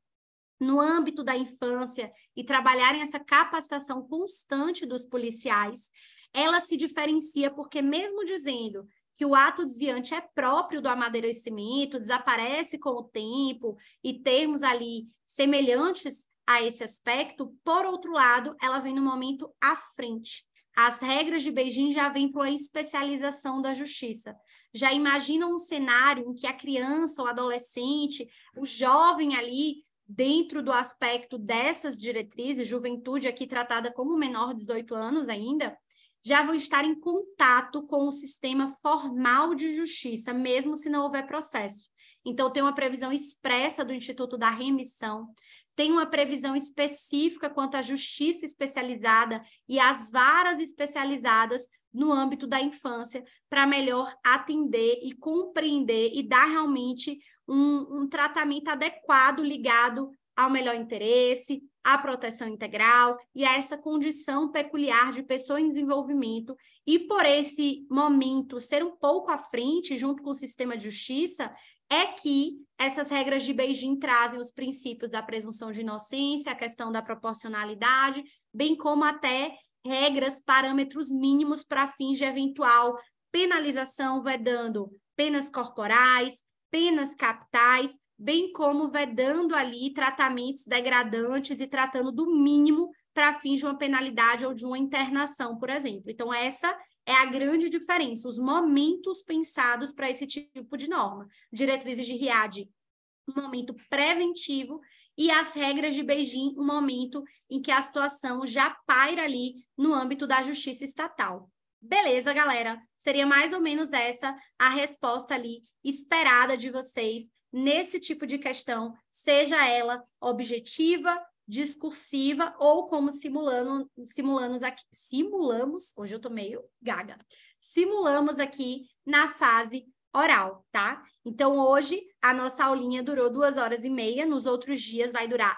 no âmbito da infância e trabalharem essa capacitação constante dos policiais, ela se diferencia porque, mesmo dizendo que o ato desviante é próprio do amadurecimento, desaparece com o tempo e termos ali semelhantes a esse aspecto, por outro lado, ela vem no momento à frente. As regras de Beijing já vêm para a especialização da justiça. Já imagina um cenário em que a criança, o adolescente, o jovem ali, dentro do aspecto dessas diretrizes, juventude aqui tratada como menor de 18 anos ainda, já vão estar em contato com o sistema formal de justiça, mesmo se não houver processo. Então, tem uma previsão expressa do Instituto da Remissão, tem uma previsão específica quanto à justiça especializada e às varas especializadas no âmbito da infância, para melhor atender e compreender e dar realmente um tratamento adequado ligado ao melhor interesse, à proteção integral e a essa condição peculiar de pessoa em desenvolvimento. E por esse momento ser um pouco à frente, junto com o sistema de justiça, é que essas regras de Beijing trazem os princípios da presunção de inocência, a questão da proporcionalidade, bem como até regras, parâmetros mínimos para fins de eventual penalização, vedando penas corporais, penas capitais, bem como vedando ali tratamentos degradantes e tratando do mínimo para fins de uma penalidade ou de uma internação, por exemplo. Então, essa é a grande diferença, os momentos pensados para esse tipo de norma. Diretrizes de RIAD, um momento preventivo, e as regras de Beijing, um momento em que a situação já paira ali no âmbito da justiça estatal. Beleza, galera? Seria mais ou menos essa a resposta ali esperada de vocês nesse tipo de questão, seja ela objetiva, discursiva ou como simulamos, hoje eu tô meio gaga, simulamos aqui na fase oral, tá? Então, hoje, a nossa aulinha durou 2h30, nos outros dias vai durar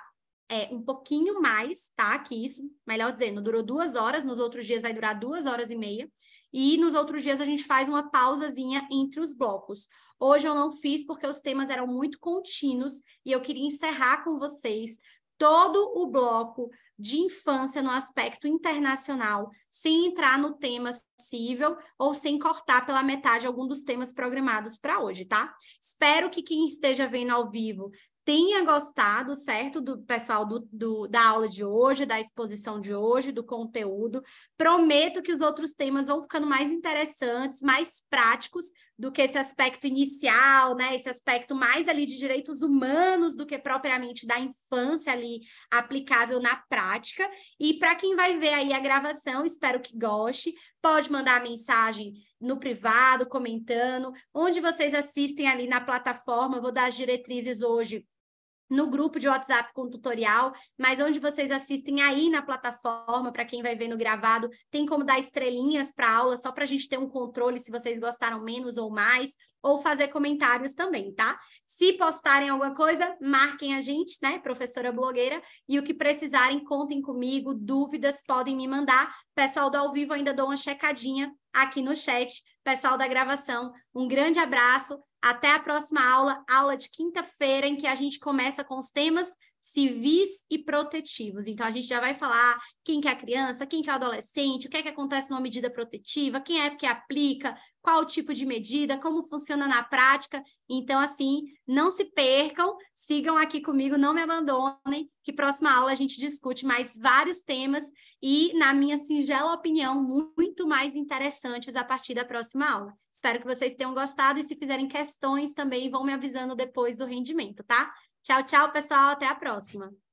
um pouquinho mais, tá? Que isso, melhor dizendo, durou 2 horas, nos outros dias vai durar 2h30, e nos outros dias a gente faz uma pausazinha entre os blocos. Hoje eu não fiz porque os temas eram muito contínuos e eu queria encerrar com vocês todo o bloco de infância no aspecto internacional, sem entrar no tema civil ou sem cortar pela metade algum dos temas programados para hoje, tá? Espero que quem esteja vendo ao vivo tenha gostado, certo? Do pessoal da aula de hoje, da exposição de hoje, do conteúdo. Prometo que os outros temas vão ficando mais interessantes, mais práticos do que esse aspecto inicial, né? Esse aspecto mais ali de direitos humanos do que propriamente da infância ali aplicável na prática. E para quem vai ver aí a gravação, espero que goste. Pode mandar mensagem no privado, comentando. Onde vocês assistem ali na plataforma, vou dar as diretrizes hoje no grupo de WhatsApp com tutorial, mas onde vocês assistem aí na plataforma, para quem vai ver no gravado, tem como dar estrelinhas para a aula, só para a gente ter um controle se vocês gostaram menos ou mais, ou fazer comentários também, tá? Se postarem alguma coisa, marquem a gente, né, professora blogueira, e o que precisarem, contem comigo, dúvidas podem me mandar. Pessoal do ao vivo, ainda dou uma checadinha aqui no chat. Pessoal da gravação, um grande abraço. Até a próxima aula, aula de quinta-feira, em que a gente começa com os temas civis e protetivos. Então, a gente já vai falar quem que é a criança, quem que é o adolescente, o que é que acontece numa medida protetiva, quem é que aplica, qual o tipo de medida, como funciona na prática. Então, assim, não se percam, sigam aqui comigo, não me abandonem, que próxima aula a gente discute mais vários temas e, na minha singela opinião, muito mais interessantes a partir da próxima aula. Espero que vocês tenham gostado e se fizerem questões também vão me avisando depois do rendimento, tá? Tchau, tchau, pessoal. Até a próxima.